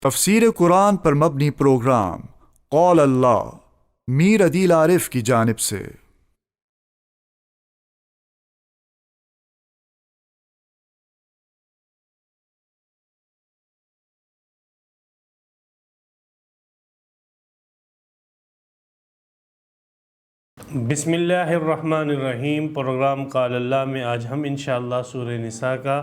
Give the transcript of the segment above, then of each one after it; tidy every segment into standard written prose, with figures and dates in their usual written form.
تفسیر قرآن پر مبنی پروگرام قول اللہ میر عدیل عارف کی جانب سے۔ بسم اللہ الرحمن الرحیم۔ پروگرام قال اللہ میں آج ہم انشاءاللہ سورہ نساء کا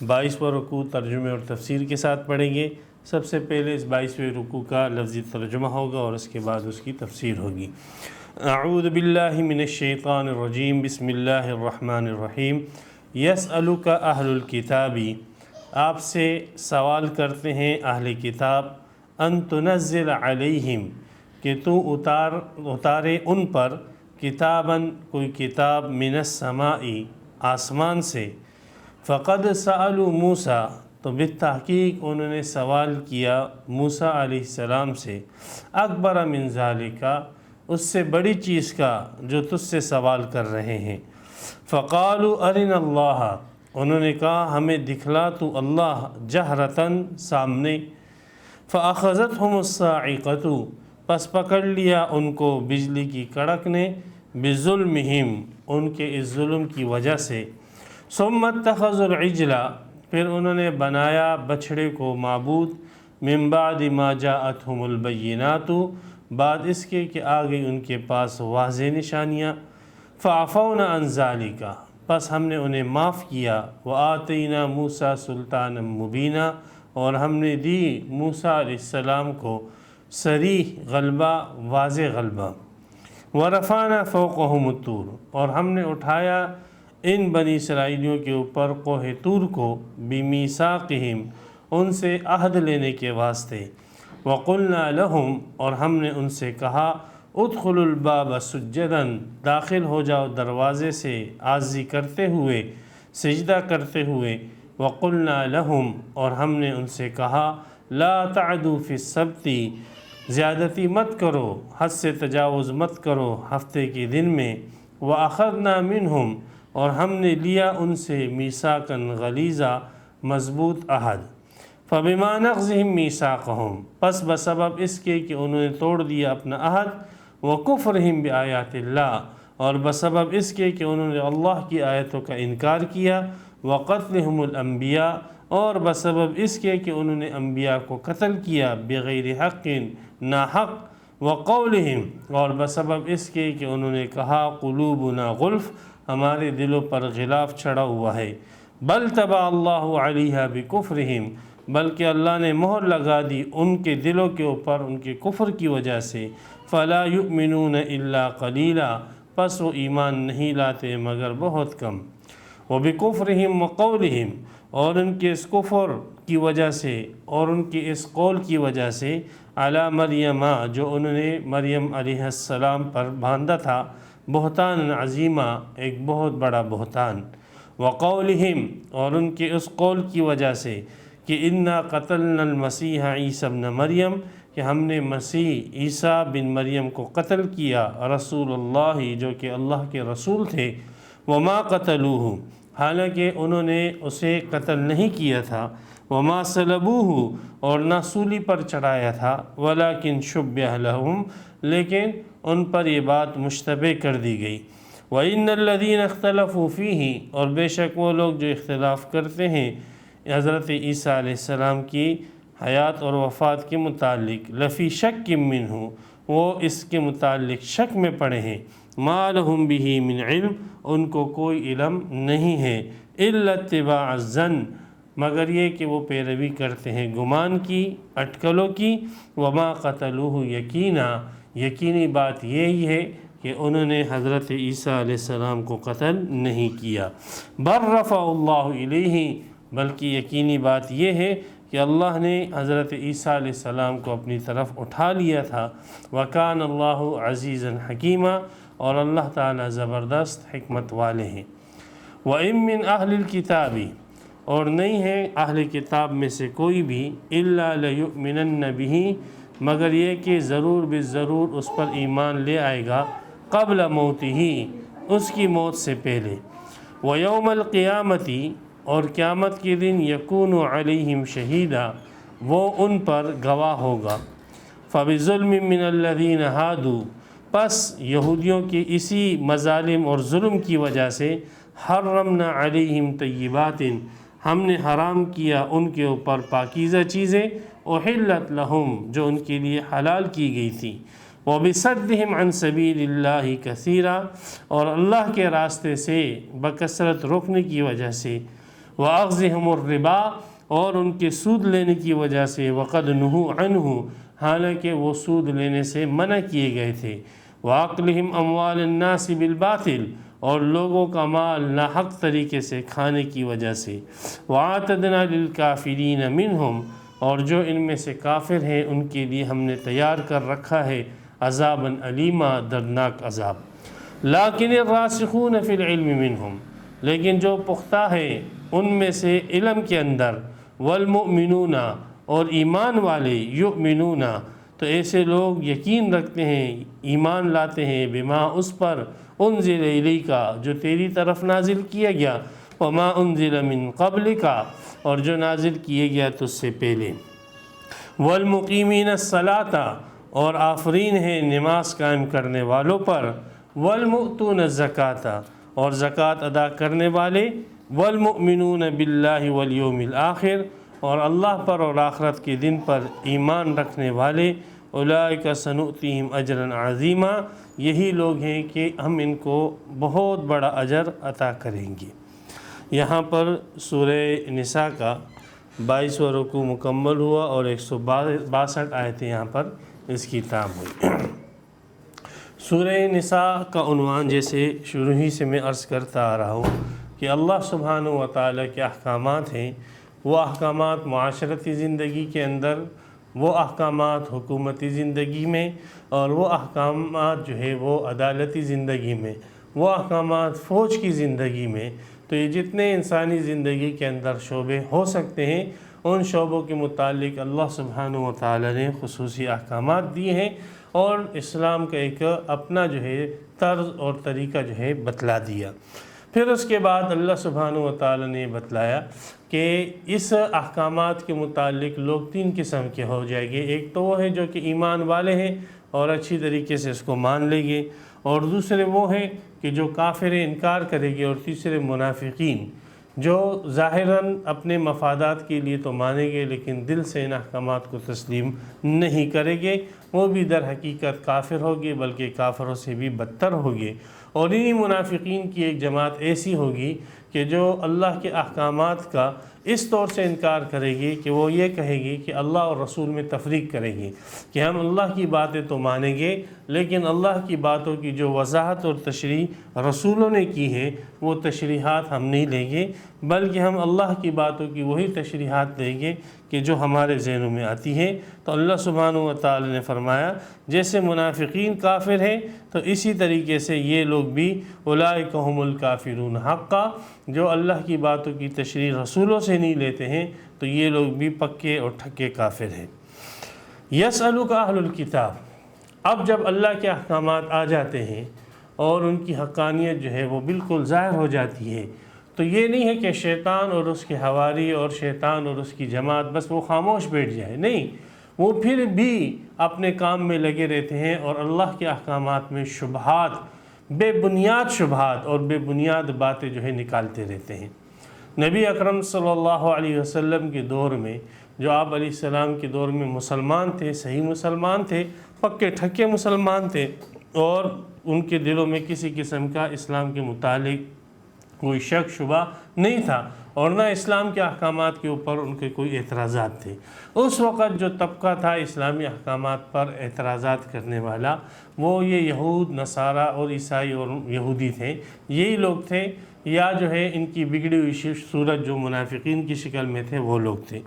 22واں رکوع ترجمے اور تفسیر کے ساتھ پڑھیں گے۔ سب سے پہلے اس 22ویں رکوع کا لفظی ترجمہ ہوگا اور اس کے بعد اس کی تفسیر ہوگی۔ اعوذ باللہ من الشیطان الرجیم، بسم اللہ الرحمن الرحیم۔ یسألک اہل الکتاب، آپ سے سوال کرتے ہیں اہل کتاب، ان تنزل علیہم، کہ تو اتارے ان پر، کتاباً کوئی کتاب، من السماء، آسمان سے۔ فقد سألوا موسیٰ، تو بالتحقیق انہوں نے سوال کیا موسیٰ علیہ السلام سے، اکبر من ذالک، اس سے بڑی چیز کا جو تجھ سے سوال کر رہے ہیں۔ فقالوا ارنا اللہ، انہوں نے کہا ہمیں دکھلا تو اللہ، جہرتاً، سامنے۔ فأخذتهم الصاعقۃ، پس پکڑ لیا ان کو بجلی کی کڑک نے، بظلمہم، ان کے اس ظلم کی وجہ سے۔ ثم اتخذوا العجل، پھر انہوں نے بنایا بچھڑے کو معبود، من بعد ما جاءتهم البینات، بعد اس کے کہ آ گئی ان کے پاس واضح نشانیاں۔ فعفونا عن ذالک، پس ہم نے انہیں معاف کیا۔ وآتینا موسیٰ سلطانا مبینا، اور ہم نے دی موسیٰ علیہ السلام کو صریح غلبہ، واضح غلبہ۔ ورفعنا فوقهم الطور، اور ہم نے اٹھایا ان بنی اسرائیلیوں کے اوپر کوہ طور کو، بمیثاقہم، ان سے عہد لینے کے واسطے۔ وقلنا لہم، اور ہم نے ان سے کہا، ادخلوا الباب سجدا، داخل ہو جاؤ دروازے سے عاجزی کرتے ہوئے، سجدہ کرتے ہوئے۔ وقلنا لہم، اور ہم نے ان سے کہا، لا تعدوا فی السبت، زیادتی مت کرو، حد سے تجاوز مت کرو ہفتے کے دن میں۔ وَأَخَذْنَا مِنْهُمْ، اور ہم نے لیا ان سے میثاقاً غلیظا، مضبوط عہد۔ فَبِمَا نَقْضِهِمْ مِيثَاقَهُمْ، پس بسبب اس کے کہ انہوں نے توڑ دیا اپنا عہد، وَكُفْرِهِمْ بِآيَاتِ اللَّهِ، اور بسبب اس کے کہ انہوں نے اللہ کی آیتوں کا انکار کیا، وَقَتْلِهِمُ الْأَنْبِيَاءَ، اور بسبب اس کے کہ انہوں نے انبیاء کو قتل کیا، بغیر حق، ناحق، وَقَوْلِهِمْ، اور بسبب اس کے کہ انہوں نے کہا، قلوبنا غلف، ہمارے دلوں پر غلاف چڑھا ہوا ہے۔ بل طبع اللہ علیہا بکفرہم، بلکہ اللہ نے مہر لگا دی ان کے دلوں کے اوپر ان کے کفر کی وجہ سے۔ فلا یؤمنون الا قلیلا، پس وہ ایمان نہیں لاتے مگر بہت کم۔ وبکفرہم وقولہم، اور ان کے اس کفر کی وجہ سے اور ان کے اس قول کی وجہ سے، علی مریم، جو انہوں نے مریم علیہ السلام پر باندھا تھا، بہتان عظیمہ، ایک بہت بڑا بہتان۔ وقولہم، اور ان کے اس قول کی وجہ سے کہ انا قتلنا المسیح عیسی ابن مریم، کہ ہم نے مسیح عیسیٰ بن مریم کو قتل کیا، رسول اللہ، جو کہ اللہ کے رسول تھے۔ وما قتلوہ، حالانکہ انہوں نے اسے قتل نہیں کیا تھا۔ وما صلبوہ، اور نہ سولی پر چڑھایا تھا۔ ولکن شبہ لہم، لیکن ان پر یہ بات مشتبہ کر دی گئی۔ وَإِنَّ الَّذِينَ اخْتَلَفُوا فِيهِ، اور بے شک وہ لوگ جو اختلاف کرتے ہیں حضرت عیسیٰ علیہ السلام کی حیات اور وفات کے متعلق، لفی شک منہ، وہ اس کے متعلق شک میں پڑے ہیں۔ ما لہم بہ من علم، ان کو کوئی علم نہیں ہے، الا اتباع الظن، مگر یہ کہ وہ پیروی کرتے ہیں گمان کی، اٹکلوں کی۔ وما قتلوہ یقینا، یقینی بات یہی ہے کہ انہوں نے حضرت عیسیٰ علیہ السلام کو قتل نہیں کیا۔ بل رفع اللہ الیہ، بلکہ یقینی بات یہ ہے کہ اللہ نے حضرت عیسیٰ علیہ السلام کو اپنی طرف اٹھا لیا تھا۔ وکان اللہ عزیزا حکیما، اور اللہ تعالیٰ زبردست حکمت والے ہیں۔ وَإِن مِّنْ أَهْلِ الْكِتَابِ، اور نہیں ہے اہل کتاب میں سے کوئی بھی، إِلَّا لَيُؤْمِنَنَّ بِهِ، مگر یہ کہ ضرور بالضرور اس پر ایمان لے آئے گا، قبل موتہ، اس کی موت سے پہلے۔ وَيَوْمَ الْقِيَامَةِ، اور قیامت کے دن، یکون علیہم شہیدا، وہ ان پر گواہ ہوگا۔ فَبِظُلْمٍ مِّنَ الَّذِينَ هَادُوا، پس یہودیوں کے اسی مظالم اور ظلم کی وجہ سے حرمنا علیہم طیبات، ہم نے حرام کیا ان کے اوپر پاکیزہ چیزیں، احلت لہم، جو ان کے لیے حلال کی گئی تھی، وبصدہم عن سبیل اللہ کثیرا، اور اللہ کے راستے سے بکثرت روکنے کی وجہ سے، واخذہم الربا، اور ان کے سود لینے کی وجہ سے، وقد نہوا عنہ، حالانکہ وہ سود لینے سے منع کیے گئے تھے، واکلہم اموال الناس بالباطل، اور لوگوں کا مال ناحق طریقے سے کھانے کی وجہ سے، وَأَعْتَدْنَا لِلْكَافِرِينَ مِنْهُمْ، اور جو ان میں سے کافر ہیں ان کے لیے ہم نے تیار کر رکھا ہے عذاباً علیما، دردناک عذاب۔ لیکن الراسخون فی العلم منہم، لیکن جو پختہ ہے ان میں سے علم کے اندر، والمؤمنون، اور ایمان والے، یؤمنون، تو ایسے لوگ یقین رکھتے ہیں، ایمان لاتے ہیں، بما، اس پر، انزل الیک، جو تیری طرف نازل کیا گیا، وما انزل من قبلک، اور جو نازل کیے گیا تجھ سے پہلے، والمقیمین الصلاۃ، اور آفرین ہے نماز قائم کرنے والوں پر، والمؤتون الزکاۃ، اور زکوٰۃ ادا کرنے والے، والمؤمنون باللہ والیوم الآخر، اور اللہ پر اور آخرت کے دن پر ایمان رکھنے والے، اولئک سنؤتیہم اجرا عظیما، یہی لوگ ہیں کہ ہم ان کو بہت بڑا اجر عطا کریں گے۔ یہاں پر سورہ نساء کا 22واں رکوع مکمل ہوا اور 162 آیتیں یہاں پر اس کی تام ہوئی۔ سورہ نساء کا عنوان جیسے شروع ہی سے میں عرض کرتا آ رہا ہوں کہ اللہ سبحانہ و تعالیٰ کے احکامات ہیں، وہ احکامات معاشرتی زندگی کے اندر، وہ احکامات حکومتی زندگی میں، اور وہ احکامات جو ہے وہ عدالتی زندگی میں، وہ احکامات فوج کی زندگی میں۔ تو یہ جتنے انسانی زندگی کے اندر شعبے ہو سکتے ہیں، ان شعبوں کے متعلق اللہ سبحانہ و تعالیٰ نے خصوصی احکامات دیے ہیں، اور اسلام کا ایک اپنا جو ہے طرز اور طریقہ جو ہے بتلا دیا۔ پھر اس کے بعد اللہ سبحانہ و تعالیٰ نے بتلایا کہ اس احکامات کے متعلق لوگ 3 قسم کے ہو جائیں گے۔ ایک تو وہ ہے جو کہ ایمان والے ہیں اور اچھی طریقے سے اس کو مان لیں گے، اور دوسرے وہ ہیں کہ جو کافر انکار کرے گے، اور تیسرے منافقین، جو ظاہراً اپنے مفادات کے لیے تو مانیں گے لیکن دل سے ان احکامات کو تسلیم نہیں کریں گے، وہ بھی در حقیقت کافر ہوگے، بلکہ کافروں سے بھی بدتر ہوگے۔ اور انہی منافقین کی ایک جماعت ایسی ہوگی کہ جو اللہ کے احکامات کا اس طور سے انکار کرے گی کہ وہ یہ کہے گی کہ اللہ اور رسول میں تفریق کرے گی، کہ ہم اللہ کی باتیں تو مانیں گے لیکن اللہ کی باتوں کی جو وضاحت اور تشریح رسولوں نے کی ہے وہ تشریحات ہم نہیں لیں گے، بلکہ ہم اللہ کی باتوں کی وہی تشریحات لیں گے کہ جو ہمارے ذہنوں میں آتی ہے۔ تو اللہ سبحانہ و تعالی نے فرمایا جیسے منافقین کافر ہیں تو اسی طریقے سے یہ لوگ بھی اولئک هم الکافرون حقا، جو اللہ کی باتوں کی تشریح رسولوں سے نہیں لیتے ہیں تو یہ لوگ بھی پکے اور ٹھکے کافر ہیں۔ یسألک اہل الکتاب، اب جب اللہ کے احکامات آ جاتے ہیں اور ان کی حقانیت جو ہے وہ بالکل ظاہر ہو جاتی ہے، تو یہ نہیں ہے کہ شیطان اور اس کے حواری اور شیطان اور اس کی جماعت بس وہ خاموش بیٹھ جائے، نہیں، وہ پھر بھی اپنے کام میں لگے رہتے ہیں اور اللہ کے احکامات میں شبہات، بے بنیاد شبہات اور بے بنیاد باتیں جو ہے نکالتے رہتے ہیں۔ نبی اکرم صلی اللہ علیہ وسلم کے دور میں، جو آپ علیہ السلام کے دور میں مسلمان تھے، صحیح مسلمان تھے، پکے ٹھکے مسلمان تھے، اور ان کے دلوں میں کسی قسم کا اسلام کے متعلق کوئی شک شبہ نہیں تھا، اور نہ اسلام کے احکامات کے اوپر ان کے کوئی اعتراضات تھے۔ اس وقت جو طبقہ تھا اسلامی احکامات پر اعتراضات کرنے والا، وہ یہ یہود، نصارہ اور عیسائی اور یہودی تھے، یہی لوگ تھے، یا جو ہے ان کی بگڑی ہوئی صورت جو منافقین کی شکل میں تھے وہ لوگ تھے۔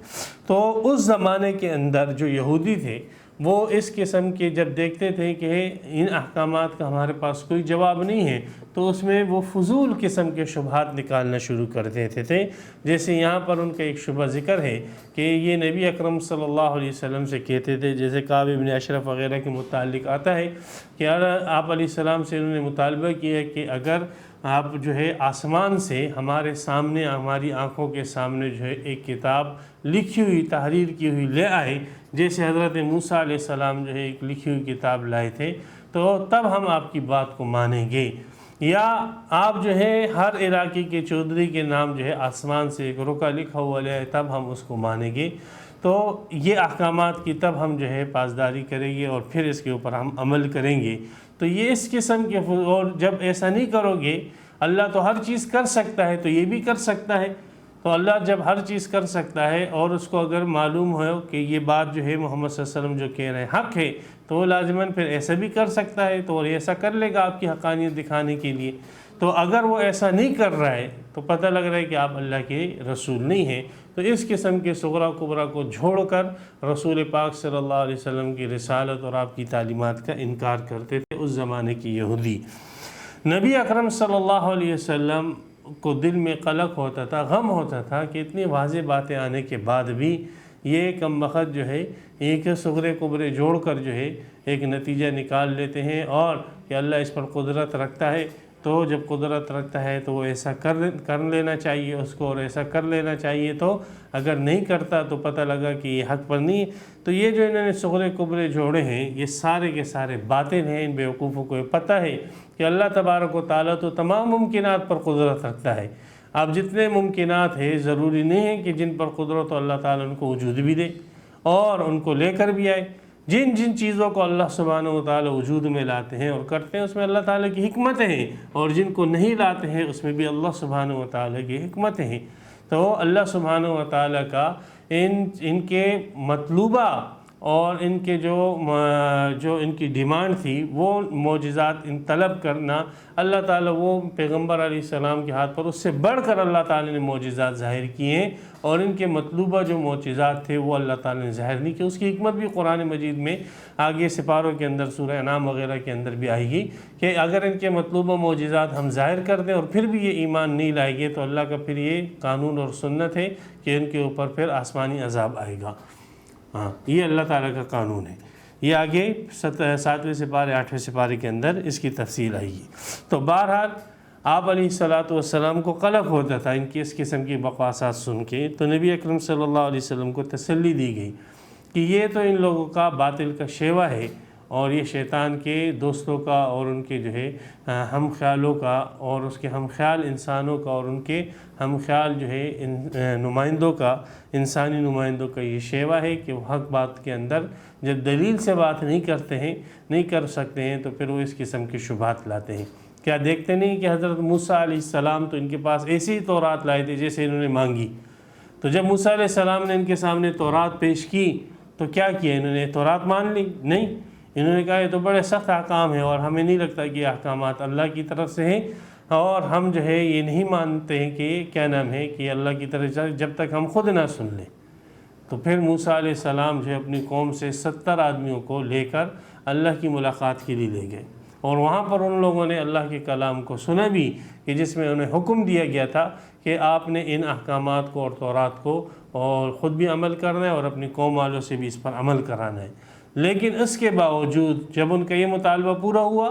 تو اس زمانے کے اندر جو یہودی تھے وہ اس قسم کے جب دیکھتے تھے کہ ان احکامات کا ہمارے پاس کوئی جواب نہیں ہے تو اس میں وہ فضول قسم کے شبہات نکالنا شروع کر دیتے تھے۔ جیسے یہاں پر ان کا ایک شبہ ذکر ہے کہ یہ نبی اکرم صلی اللہ علیہ وسلم سے کہتے تھے، جیسے کعب بن اشرف وغیرہ کے متعلق آتا ہے کہ آپ علیہ السلام سے انہوں نے مطالبہ کیا کہ اگر آپ جو ہے آسمان سے ہمارے سامنے ہماری آنکھوں کے سامنے جو ہے ایک کتاب لکھی ہوئی تحریر کی ہوئی لے آئے، جیسے حضرت موسیٰ علیہ السلام جو ہے ایک لکھی ہوئی کتاب لائے تھے، تو تب ہم آپ کی بات کو مانیں گے۔ یا آپ جو ہے ہر علاقے کے چودھری کے نام جو ہے آسمان سے ایک رکا لکھا ہوا لے آئے، تب ہم اس کو مانیں گے۔ تو یہ احکامات کی تب ہم جو ہے پاسداری کریں گے اور پھر اس کے اوپر ہم عمل کریں گے۔ تو یہ اس قسم کے، اور جب ایسا نہیں کرو گے، اللہ تو ہر چیز کر سکتا ہے تو یہ بھی کر سکتا ہے، تو اللہ جب ہر چیز کر سکتا ہے اور اس کو اگر معلوم ہو کہ یہ بات جو ہے محمد صلی اللہ علیہ وسلم جو کہہ رہے ہیں حق ہے، تو وہ لازماً پھر ایسا بھی کر سکتا ہے، تو وہ ایسا کر لے گا آپ کی حقانیت دکھانے کے لیے۔ تو اگر وہ ایسا نہیں کر رہا ہے تو پتہ لگ رہا ہے کہ آپ اللہ کے رسول نہیں ہیں۔ تو اس قسم کے صغرا کبرا کو چھوڑ کر رسول پاک صلی اللہ علیہ وسلم کی رسالت اور آپ کی تعلیمات کا انکار کرتے تھے اس زمانے کی یہودی۔ نبی اکرم صلی اللہ علیہ وسلم کو دل میں قلق ہوتا تھا، غم ہوتا تھا کہ اتنی واضح باتیں آنے کے بعد بھی یہ کم بخت جو ہے ایک صغرے کبرے جوڑ کر جو ہے ایک نتیجہ نکال لیتے ہیں، اور کہ اللہ اس پر قدرت رکھتا ہے، تو جب قدرت رکھتا ہے تو وہ ایسا کر لینا چاہیے اس کو، اور ایسا کر لینا چاہیے، تو اگر نہیں کرتا تو پتہ لگا کہ یہ حق پر نہیں ہے۔ تو یہ جو انہوں نے صغرے کبرے جوڑے ہیں، یہ سارے کے سارے باطل ہیں۔ ان بیوقوفوں کو یہ پتہ ہے کہ اللہ تبارک و تعالیٰ تو تمام ممکنات پر قدرت رکھتا ہے۔ اب جتنے ممکنات ہیں، ضروری نہیں ہے کہ جن پر قدرت اللہ تعالیٰ ان کو وجود بھی دے اور ان کو لے کر بھی آئے۔ جن جن چیزوں کو اللہ سبحانہ و تعالیٰ وجود میں لاتے ہیں اور کرتے ہیں، اس میں اللہ تعالیٰ کی حکمتیں ہیں، اور جن کو نہیں لاتے ہیں اس میں بھی اللہ سبحانہ و تعالیٰ کی حکمتیں ہیں۔ تو اللہ سبحانہ و تعالیٰ کا ان کے مطلوبہ اور ان کے جو ان کی ڈیمانڈ تھی وہ معجزات ان طلب کرنا، اللہ تعالیٰ وہ پیغمبر علیہ السلام کے ہاتھ پر اس سے بڑھ کر اللہ تعالیٰ نے معجزات ظاہر کیے ہیں، اور ان کے مطلوبہ جو معجزات تھے وہ اللہ تعالیٰ نے ظاہر نہیں کیے۔ اس کی حکمت بھی قرآن مجید میں آگے سپاروں کے اندر سورہ انعام وغیرہ کے اندر بھی آئے گی کہ اگر ان کے مطلوبہ معجزات ہم ظاہر کر دیں اور پھر بھی یہ ایمان نہیں لائے گے تو اللہ کا پھر یہ قانون اور سنت ہے کہ ان کے اوپر پھر آسمانی عذاب آئے گا۔ ہاں، یہ اللہ تعالیٰ کا قانون ہے۔ یہ آگے 7ویں سپارے 8ویں سپارے کے اندر اس کی تفصیل آئی گی۔ تو بہرحال آپ علیہ السلام کو قلق ہوتا تھا ان کی اس قسم کی بکواسات سن کے، تو نبی اکرم صلی اللہ علیہ وسلم کو تسلی دی گئی کہ یہ تو ان لوگوں کا باطل کا شیوہ ہے، اور یہ شیطان کے دوستوں کا اور ان کے جو ہے ہم خیالوں کا، اور اس کے ہم خیال انسانوں کا اور ان کے ہم خیال جو ہے نمائندوں کا، انسانی نمائندوں کا یہ شیوہ ہے کہ وہ حق بات کے اندر جب دلیل سے بات نہیں کرتے ہیں، نہیں کر سکتے ہیں، تو پھر وہ اس قسم کی شبہات لاتے ہیں۔ کیا دیکھتے نہیں کہ حضرت موسیٰ علیہ السلام تو ان کے پاس ایسی ہی تورات لائے تھے جیسے انہوں نے مانگی، تو جب موسیٰ علیہ السلام نے ان کے سامنے تورات پیش کی تو کیا کیا؟ انہوں نے تورات مان لی؟ نہیں، انہوں نے کہا یہ تو بڑے سخت احکام ہیں اور ہمیں نہیں لگتا کہ یہ احکامات اللہ کی طرف سے ہیں، اور ہم جو ہے یہ نہیں مانتے ہیں کہ کیا نام ہے کہ اللہ کی طرف سے جب تک ہم خود نہ سن لیں۔ تو پھر موسیٰ علیہ السلام جو ہے اپنی قوم سے 70 آدمیوں کو لے کر اللہ کی ملاقات کے لیے لے گئے، اور وہاں پر ان لوگوں نے اللہ کے کلام کو سنا بھی کہ جس میں انہیں حکم دیا گیا تھا کہ آپ نے ان احکامات کو اور تورات کو اور خود بھی عمل کرنا ہے اور اپنی قوم والوں سے بھی اس پر عمل کرانا ہے۔ لیکن اس کے باوجود جب ان کا یہ مطالبہ پورا ہوا،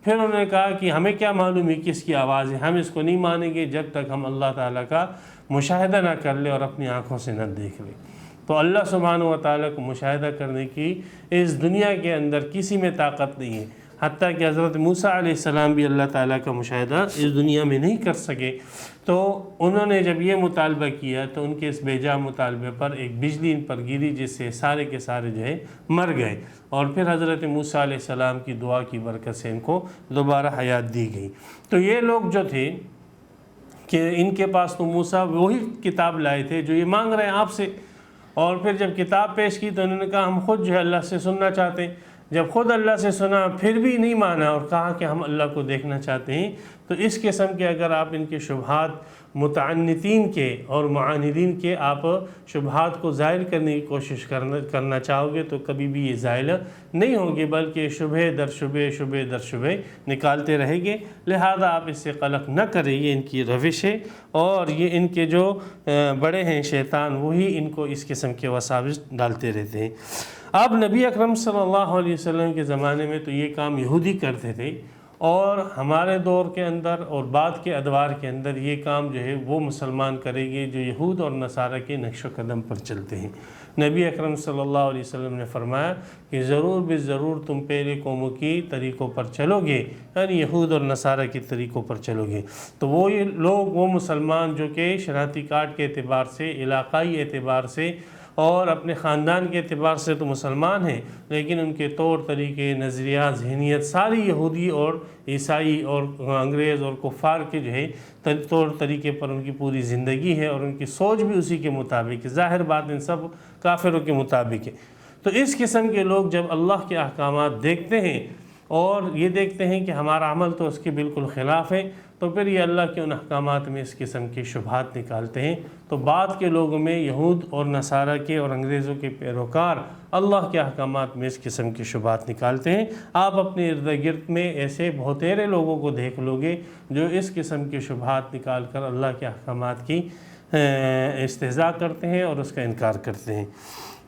پھر انہوں نے کہا کہ ہمیں کیا معلوم ہے کس کی آواز ہے، ہم اس کو نہیں مانیں گے جب تک ہم اللہ تعالیٰ کا مشاہدہ نہ کر لیں اور اپنی آنکھوں سے نہ دیکھ لیں۔ تو اللہ سبحانہ و تعالیٰ کو مشاہدہ کرنے کی اس دنیا کے اندر کسی میں طاقت نہیں ہے، حتیٰ کہ حضرت موسیٰ علیہ السلام بھی اللہ تعالیٰ کا مشاہدہ اس دنیا میں نہیں کر سکے۔ تو انہوں نے جب یہ مطالبہ کیا تو ان کے اس بے جا مطالبے پر ایک بجلی ان پر گری جس سے سارے کے سارے جو ہے مر گئے، اور پھر حضرت موسیٰ علیہ السلام کی دعا کی برکت سے ان کو دوبارہ حیات دی گئی۔ تو یہ لوگ جو تھے کہ ان کے پاس تو موسیٰ وہی کتاب لائے تھے جو یہ مانگ رہے ہیں آپ سے، اور پھر جب کتاب پیش کی تو انہوں نے کہا ہم خود جو ہے اللہ سے سننا چاہتے ہیں۔ جب خود اللہ سے سنا پھر بھی نہیں مانا اور کہا کہ ہم اللہ کو دیکھنا چاہتے ہیں، تو اس قسم کے اگر آپ ان کے شبہات متعنتین کے اور معاندین کے آپ شبہات کو ظاہر کرنے کی کوشش کرنا چاہو گے تو کبھی بھی یہ زائل نہیں ہوں گے، بلکہ شبہ در شبہ شبہ در شبہ نکالتے رہیں گے۔ لہذا آپ اس سے قلق نہ کریں، یہ ان کی روش ہے، اور یہ ان کے جو بڑے ہیں شیطان وہی ان کو اس قسم کے وساوس ڈالتے رہتے ہیں۔ اب نبی اکرم صلی اللہ علیہ وسلم کے زمانے میں تو یہ کام یہودی کرتے تھے، اور ہمارے دور کے اندر اور بعد کے ادوار کے اندر یہ کام جو ہے وہ مسلمان کریں گے جو یہود اور نصارہ کے نقش و قدم پر چلتے ہیں۔ نبی اکرم صلی اللہ علیہ وسلم نے فرمایا کہ ضرور بالضرور تم پہلے قوموں کی طریقوں پر چلو گے، یعنی یہود اور نصارہ کے طریقوں پر چلو گے۔ تو وہ لوگ، وہ مسلمان جو کہ شناختی کارڈ کے اعتبار سے، علاقائی اعتبار سے اور اپنے خاندان کے اعتبار سے تو مسلمان ہیں، لیکن ان کے طور طریقے، نظریات، ذہنیت ساری یہودی اور عیسائی اور انگریز اور کفار کے جو ہے طور طریقے پر ان کی پوری زندگی ہے، اور ان کی سوچ بھی اسی کے مطابق ہے۔ ظاہر بات ان سب کافروں کے مطابق ہے۔ تو اس قسم کے لوگ جب اللہ کے احکامات دیکھتے ہیں اور یہ دیکھتے ہیں کہ ہمارا عمل تو اس کے بالکل خلاف ہے، تو پھر یہ اللہ کے ان احکامات میں اس قسم کے شبہات نکالتے ہیں۔ تو بعد کے لوگوں میں یہود اور نصارہ کے اور انگریزوں کے پیروکار اللہ کے احکامات میں اس قسم کے شبہات نکالتے ہیں۔ آپ اپنے ارد گرد میں ایسے بہتیرے لوگوں کو دیکھ لو گے جو اس قسم کے شبہات نکال کر اللہ کے احکامات کی استہزاء کرتے ہیں اور اس کا انکار کرتے ہیں۔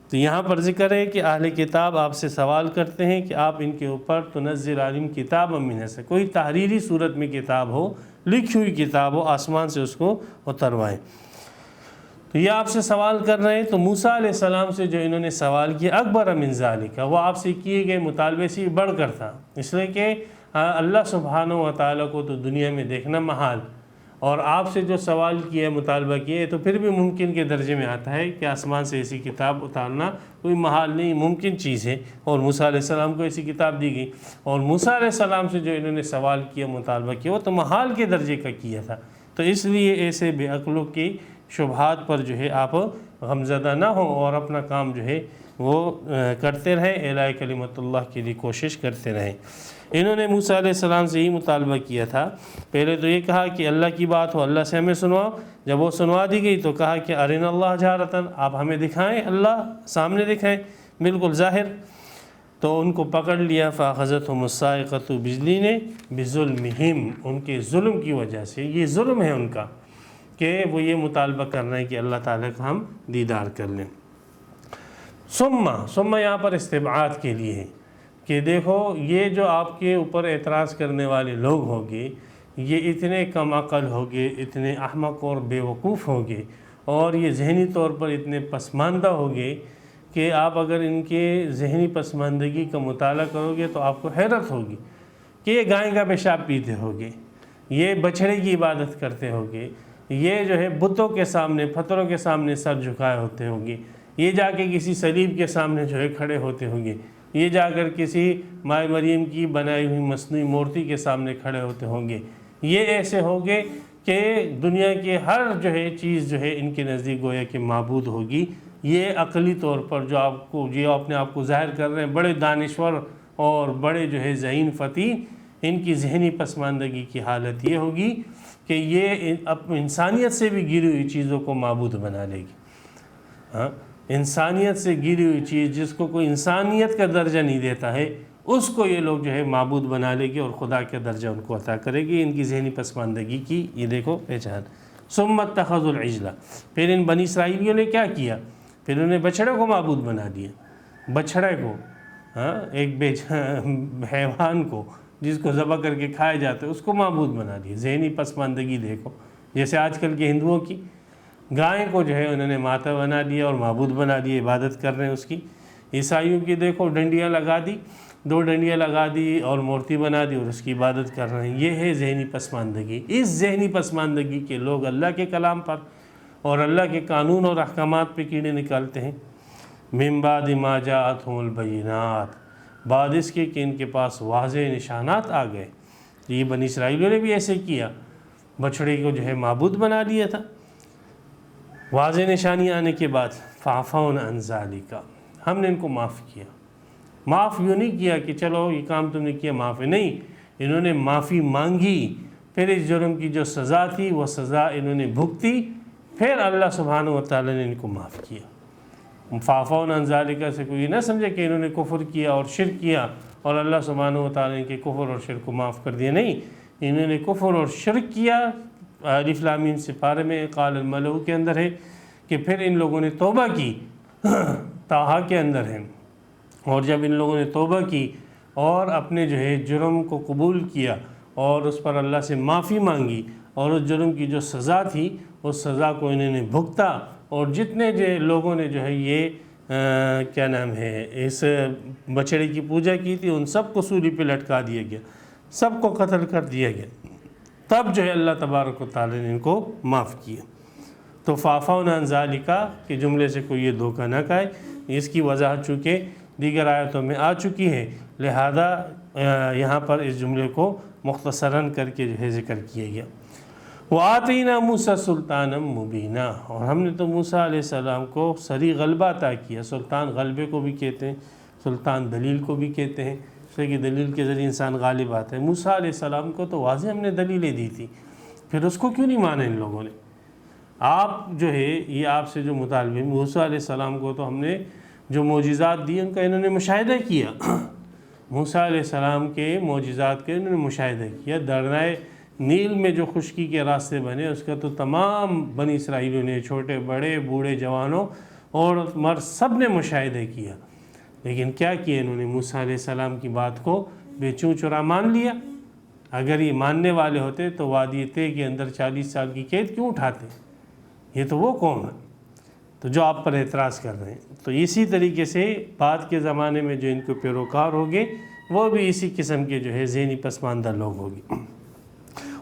تو یہاں پر ذکر ہے کہ اہل کتاب آپ سے سوال کرتے ہیں کہ آپ ان کے اوپر تنزل علیہم کتاب من سے، کوئی تحریری صورت میں کتاب ہو، لکھی ہوئی کتاب ہو، آسمان سے اس کو اتروائیں۔ تو یہ آپ سے سوال کر رہے ہیں۔ تو موسیٰ علیہ السلام سے جو انہوں نے سوال کیا اکبر من ذالک، وہ آپ سے کیے گئے مطالبے سے بڑھ کر تھا، اس لیے کہ اللہ سبحانہ و تعالیٰ کو تو دنیا میں دیکھنا محال، اور آپ سے جو سوال کیا، مطالبہ کیا، تو پھر بھی ممکن کے درجے میں آتا ہے کہ آسمان سے ایسی کتاب اتارنا کوئی محال نہیں، ممکن چیز ہے، اور موسیٰ علیہ السلام کو ایسی کتاب دی گئی۔ اور موسیٰ علیہ السلام سے جو انہوں نے سوال کیا، مطالبہ کیا، وہ تو محال کے درجے کا کیا تھا۔ تو اس لیے ایسے بے عقلوں کی شبہات پر جو ہے آپ غمزدہ نہ ہوں اور اپنا کام جو ہے وہ کرتے رہیں، اعلاء کلمت اللہ کے لیے کوشش کرتے رہیں۔ انہوں نے موسیٰ علیہ السلام سے ہی مطالبہ کیا تھا۔ پہلے تو یہ کہا کہ اللہ کی بات ہو، اللہ سے ہمیں سنواؤ۔ جب وہ سنوا دی گئی تو کہا کہ ارنا اللہ جہرتاً، آپ ہمیں دکھائیں، اللہ سامنے دکھائیں بالکل ظاہر۔ تو ان کو پکڑ لیا، فاخذتہم الصاعقۃ، بجلی نے بظلمہم، ان کے ظلم کی وجہ سے، یہ ظلم ہے ان کا کہ وہ یہ مطالبہ کر رہے ہیں کہ اللہ تعالیٰ کا ہم دیدار کر لیں۔ ثم یہاں پر استبعاد کے لیے ہے کہ دیکھو یہ جو آپ کے اوپر اعتراض کرنے والے لوگ ہوگے، یہ اتنے کم عقل ہوگے، اتنے احمق اور بے وقوف ہوگے، اور یہ ذہنی طور پر اتنے پسماندہ ہوگے کہ آپ اگر ان کے ذہنی پسماندگی کا مطالعہ کرو گے تو آپ کو حیرت ہوگی کہ یہ گائے کا پیشاب پیتے ہوگے، یہ بچھڑے کی عبادت کرتے ہوگے، یہ جو ہے بتوں کے سامنے، پتھروں کے سامنے سر جھکائے ہوتے ہوں گے، یہ جا کے کسی صلیب کے سامنے جو ہے کھڑے ہوتے ہوں گے، یہ جا کر کسی مائے مریم کی بنائی ہوئی مصنوعی مورتی کے سامنے کھڑے ہوتے ہوں گے، یہ ایسے ہوں گے کہ دنیا کے ہر جو ہے چیز جو ہے ان کے نزدیک گویا کہ معبود ہوگی۔ یہ عقلی طور پر جو آپ کو، جو اپنے آپ کو ظاہر کر رہے ہیں بڑے دانشور اور بڑے جو ہے ذہین فطین، ان کی ذہنی پسماندگی کی حالت یہ ہوگی کہ یہ انسانیت سے بھی گری ہوئی چیزوں کو معبود بنا لے گی۔ انسانیت سے گری ہوئی چیز جس کو کوئی انسانیت کا درجہ نہیں دیتا ہے، اس کو یہ لوگ جو ہے معبود بنا لے گی اور خدا کا درجہ ان کو عطا کرے گی۔ ان کی ذہنی پسماندگی کی یہ دیکھو پہچان۔ ثم اتخذوا العجل، پھر ان بنی اسرائیلیوں نے کیا کیا؟ پھر انہیں بچھڑے کو معبود بنا دیا، بچھڑے کو، ایک حیوان کو جس کو ذبح کر کے کھایا جاتا ہے اس کو معبود بنا دیا۔ ذہنی پسماندگی دیکھو، جیسے آج کل کے ہندوؤں کی، گائے کو جو ہے انہوں نے ماتا بنا دیا اور معبود بنا دیا، عبادت کر رہے ہیں اس کی۔ عیسائیوں کی دیکھو، ڈنڈیاں لگا دی، 2 ڈنڈیاں لگا دی اور مورتی بنا دی اور اس کی عبادت کر رہے ہیں۔ یہ ہے ذہنی پسماندگی۔ اس ذہنی پسماندگی کے لوگ اللہ کے کلام پر اور اللہ کے قانون اور احکامات پہ کیڑے نکالتے ہیں۔ من بعد ما جاءتهم البینات، بعد اس کے کہ ان کے پاس واضح نشانات آ گئے۔ یہ بنی اسرائیلیوں نے بھی ایسے کیا، بچھڑے کو جو ہے معبود بنا دیا تھا۔ واضح نشانی آنے کے بعد فعفونا عن ذالک، ہم نے ان کو معاف کیا۔ معاف یوں نہیں کیا کہ چلو یہ کام تم نے کیا معاف ہے، نہیں، انہوں نے معافی مانگی، پھر اس جرم کی جو سزا تھی وہ سزا انہوں نے بھگتی، پھر اللہ سبحانہ و تعالیٰ نے ان کو معاف کیا۔ فعفونا عن ذالک سے کوئی نہ سمجھے کہ انہوں نے کفر کیا اور شرک کیا اور اللہ سبحانہ و تعالیٰ نے کے کفر اور شرک کو معاف کر دیا، نہیں، انہوں نے کفر اور شرک کیا۔ الف لام میم سپارے میں قال الملأ کے اندر ہے کہ پھر ان لوگوں نے توبہ کی، طٰہٰ کے اندر ہے، اور جب ان لوگوں نے توبہ کی اور اپنے جو ہے جرم کو قبول کیا اور اس پر اللہ سے معافی مانگی اور اس جرم کی جو سزا تھی اس سزا کو انہوں نے بھگتا، اور جتنے جو لوگوں نے جو ہے یہ کیا نام ہے اس بچڑے کی پوجا کی تھی ان سب کو سولی پہ لٹکا دیا گیا، سب کو قتل کر دیا گیا، تب جو ہے اللہ تبارک و تعالی نے ان کو معاف کیا۔ تو فعفونا عن ذالک کے جملے سے کوئی یہ دھوکہ نہ کھائے، اس کی وضاحت چونکہ دیگر آیتوں میں آ چکی ہے، لہذا یہاں پر اس جملے کو مختصراً کر کے جو ہے ذکر کیا گیا۔ وَآتَيْنَا مُوسَىٰ سُلْطَانًا مُبِينًا، اور ہم نے تو موسیٰ علیہ السلام کو سری غلبہ عطا کیا۔ سلطان غلبے کو بھی کہتے ہیں، سلطان دلیل کو بھی کہتے ہیں، اس لیے کہ دلیل کے ذریعے انسان غالب آتا ہے۔ موسیٰ علیہ السلام کو تو واضح ہم نے دلیلیں دی تھی، پھر اس کو کیوں نہیں مانا ان لوگوں نے؟ آپ جو ہے یہ آپ سے جو مطالبے، موسیٰ علیہ السلام کو تو ہم نے جو معجزات دی ان کا انہوں نے مشاہدہ کیا، موسیٰ علیہ السلام کے معجزات کے انہوں نے مشاہدہ کیا۔ دریائے نیل میں جو خشکی کے راستے بنے اس کا تو تمام بنی اسرائیلیوں نے، چھوٹے بڑے بوڑھے جوانوں عورت مرد سب نے مشاہدہ کیا، لیکن کیا کیا انہوں نے؟ موسیٰ علیہ السلام کی بات کو بے چوں چرا مان لیا۔ اگر یہ ماننے والے ہوتے تو وادی طے کے اندر 40 سال کی قید کیوں اٹھاتے؟ یہ تو وہ قوم ہے تو جو آپ پر اعتراض کر رہے ہیں۔ تو اسی طریقے سے بعد کے زمانے میں جو ان کو پیروکار ہوگے وہ بھی اسی قسم کے جو ہے ذہنی پسماندہ لوگ ہوگے۔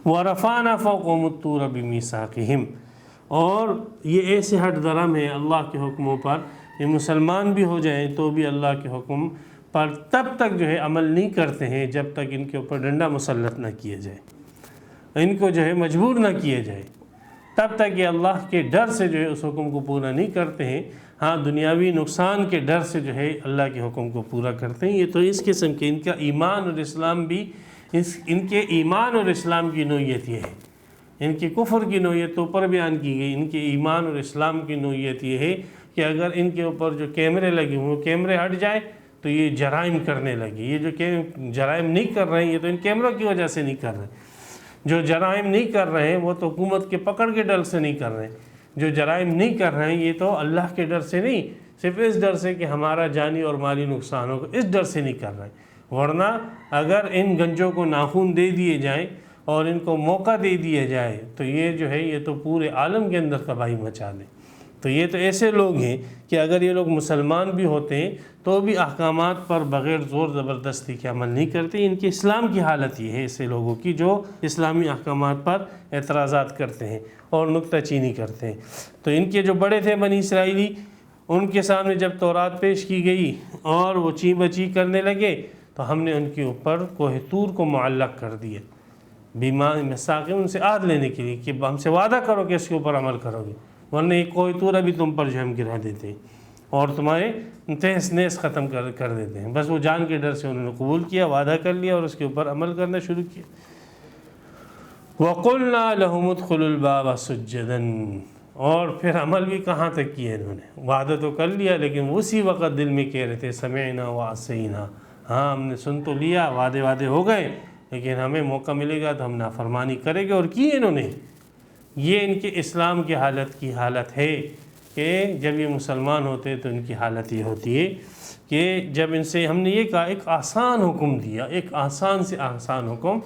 وَرَفَعْنَا فَوْقَهُمُ الطُّورَ بِمِيثَاقِهِمْ، اور یہ ایسے ہٹ درم ہے اللہ کے حکموں پر، یہ مسلمان بھی ہو جائیں تو بھی اللہ کے حکم پر تب تک جو ہے عمل نہیں کرتے ہیں جب تک ان کے اوپر ڈنڈا مسلط نہ کیا جائے، ان کو جو ہے مجبور نہ کیا جائے، تب تک یہ اللہ کے ڈر سے جو ہے اس حکم کو پورا نہیں کرتے ہیں۔ ہاں دنیاوی نقصان کے ڈر سے جو ہے اللہ کے حکم کو پورا کرتے ہیں۔ یہ تو اس قسم کے ان کا ایمان اور اسلام بھی، ان کے ایمان اور اسلام کی نوعیت یہ ہے، ان کے کفر کی نوعیت تو اوپر بیان کی گئی، ان کے ایمان اور اسلام کی نوعیت یہ ہے کہ اگر ان کے اوپر جو کیمرے لگے ہوئے کیمرے ہٹ جائے تو یہ جرائم کرنے لگے۔ یہ جو جرائم نہیں کر رہے ہیں یہ تو ان کیمروں کی وجہ سے نہیں کر رہے، جو جرائم نہیں کر رہے ہیں وہ تو حکومت کے پکڑ کے ڈر سے نہیں کر رہے ہیں، جو جرائم نہیں کر رہے ہیں یہ تو اللہ کے ڈر سے نہیں، صرف اس ڈر سے کہ ہمارا جانی اور مالی نقصان ہوگا، اس ڈر سے نہیں کر رہے ہیں۔ ورنہ اگر ان گنجوں کو ناخون دے دیے جائیں اور ان کو موقع دے دیا جائے تو یہ جو ہے یہ تو پورے عالم کے اندر تباہی مچا دیں۔ تو یہ تو ایسے لوگ ہیں کہ اگر یہ لوگ مسلمان بھی ہوتے ہیں تو بھی احکامات پر بغیر زور زبردستی کے عمل نہیں کرتے۔ ان کے اسلام کی حالت یہ ہے ایسے لوگوں کی جو اسلامی احکامات پر اعتراضات کرتے ہیں اور نکتہ چینی کرتے ہیں۔ تو ان کے جو بڑے تھے بنی اسرائیلی، ان کے سامنے جب تورات پیش کی گئی اور وہ چی بچی کرنے لگے تو ہم نے ان کے اوپر کوہ طور کو معلق کر دیا، بیما مساق ان سے عہد لینے کے لیے کہ ہم سے وعدہ کرو کہ اس کے اوپر عمل کرو گے، ورنہ ایک کوہ طور ابھی تم پر جو ہم گرا دیتے ہیں اور تمہارے تہس نیس ختم کر دیتے ہیں۔ بس وہ جان کے ڈر سے انہوں نے قبول کیا، وعدہ کر لیا اور اس کے اوپر عمل کرنا شروع کیا۔ وَقُلْنَا لَهُمُ ادْخُلُوا الْبَابَ سُجَّدًا، اور پھر عمل بھی کہاں تک کیا انہوں نے؟ وعدہ تو کر لیا لیکن اسی وقت دل میں کہہ رہے تھے سمعنا وعصینا، ہاں ہم نے سن تو لیا، وعدے ہو گئے لیکن ہمیں موقع ملے گا تو ہم نافرمانی کریں گے، اور کی انہوں نے۔ یہ ان کے اسلام کی حالت ہے کہ جب یہ مسلمان ہوتے تو ان کی حالت یہ ہوتی ہے کہ جب ان سے ہم نے یہ کہا، ایک آسان حکم دیا، ایک آسان سے آسان حکم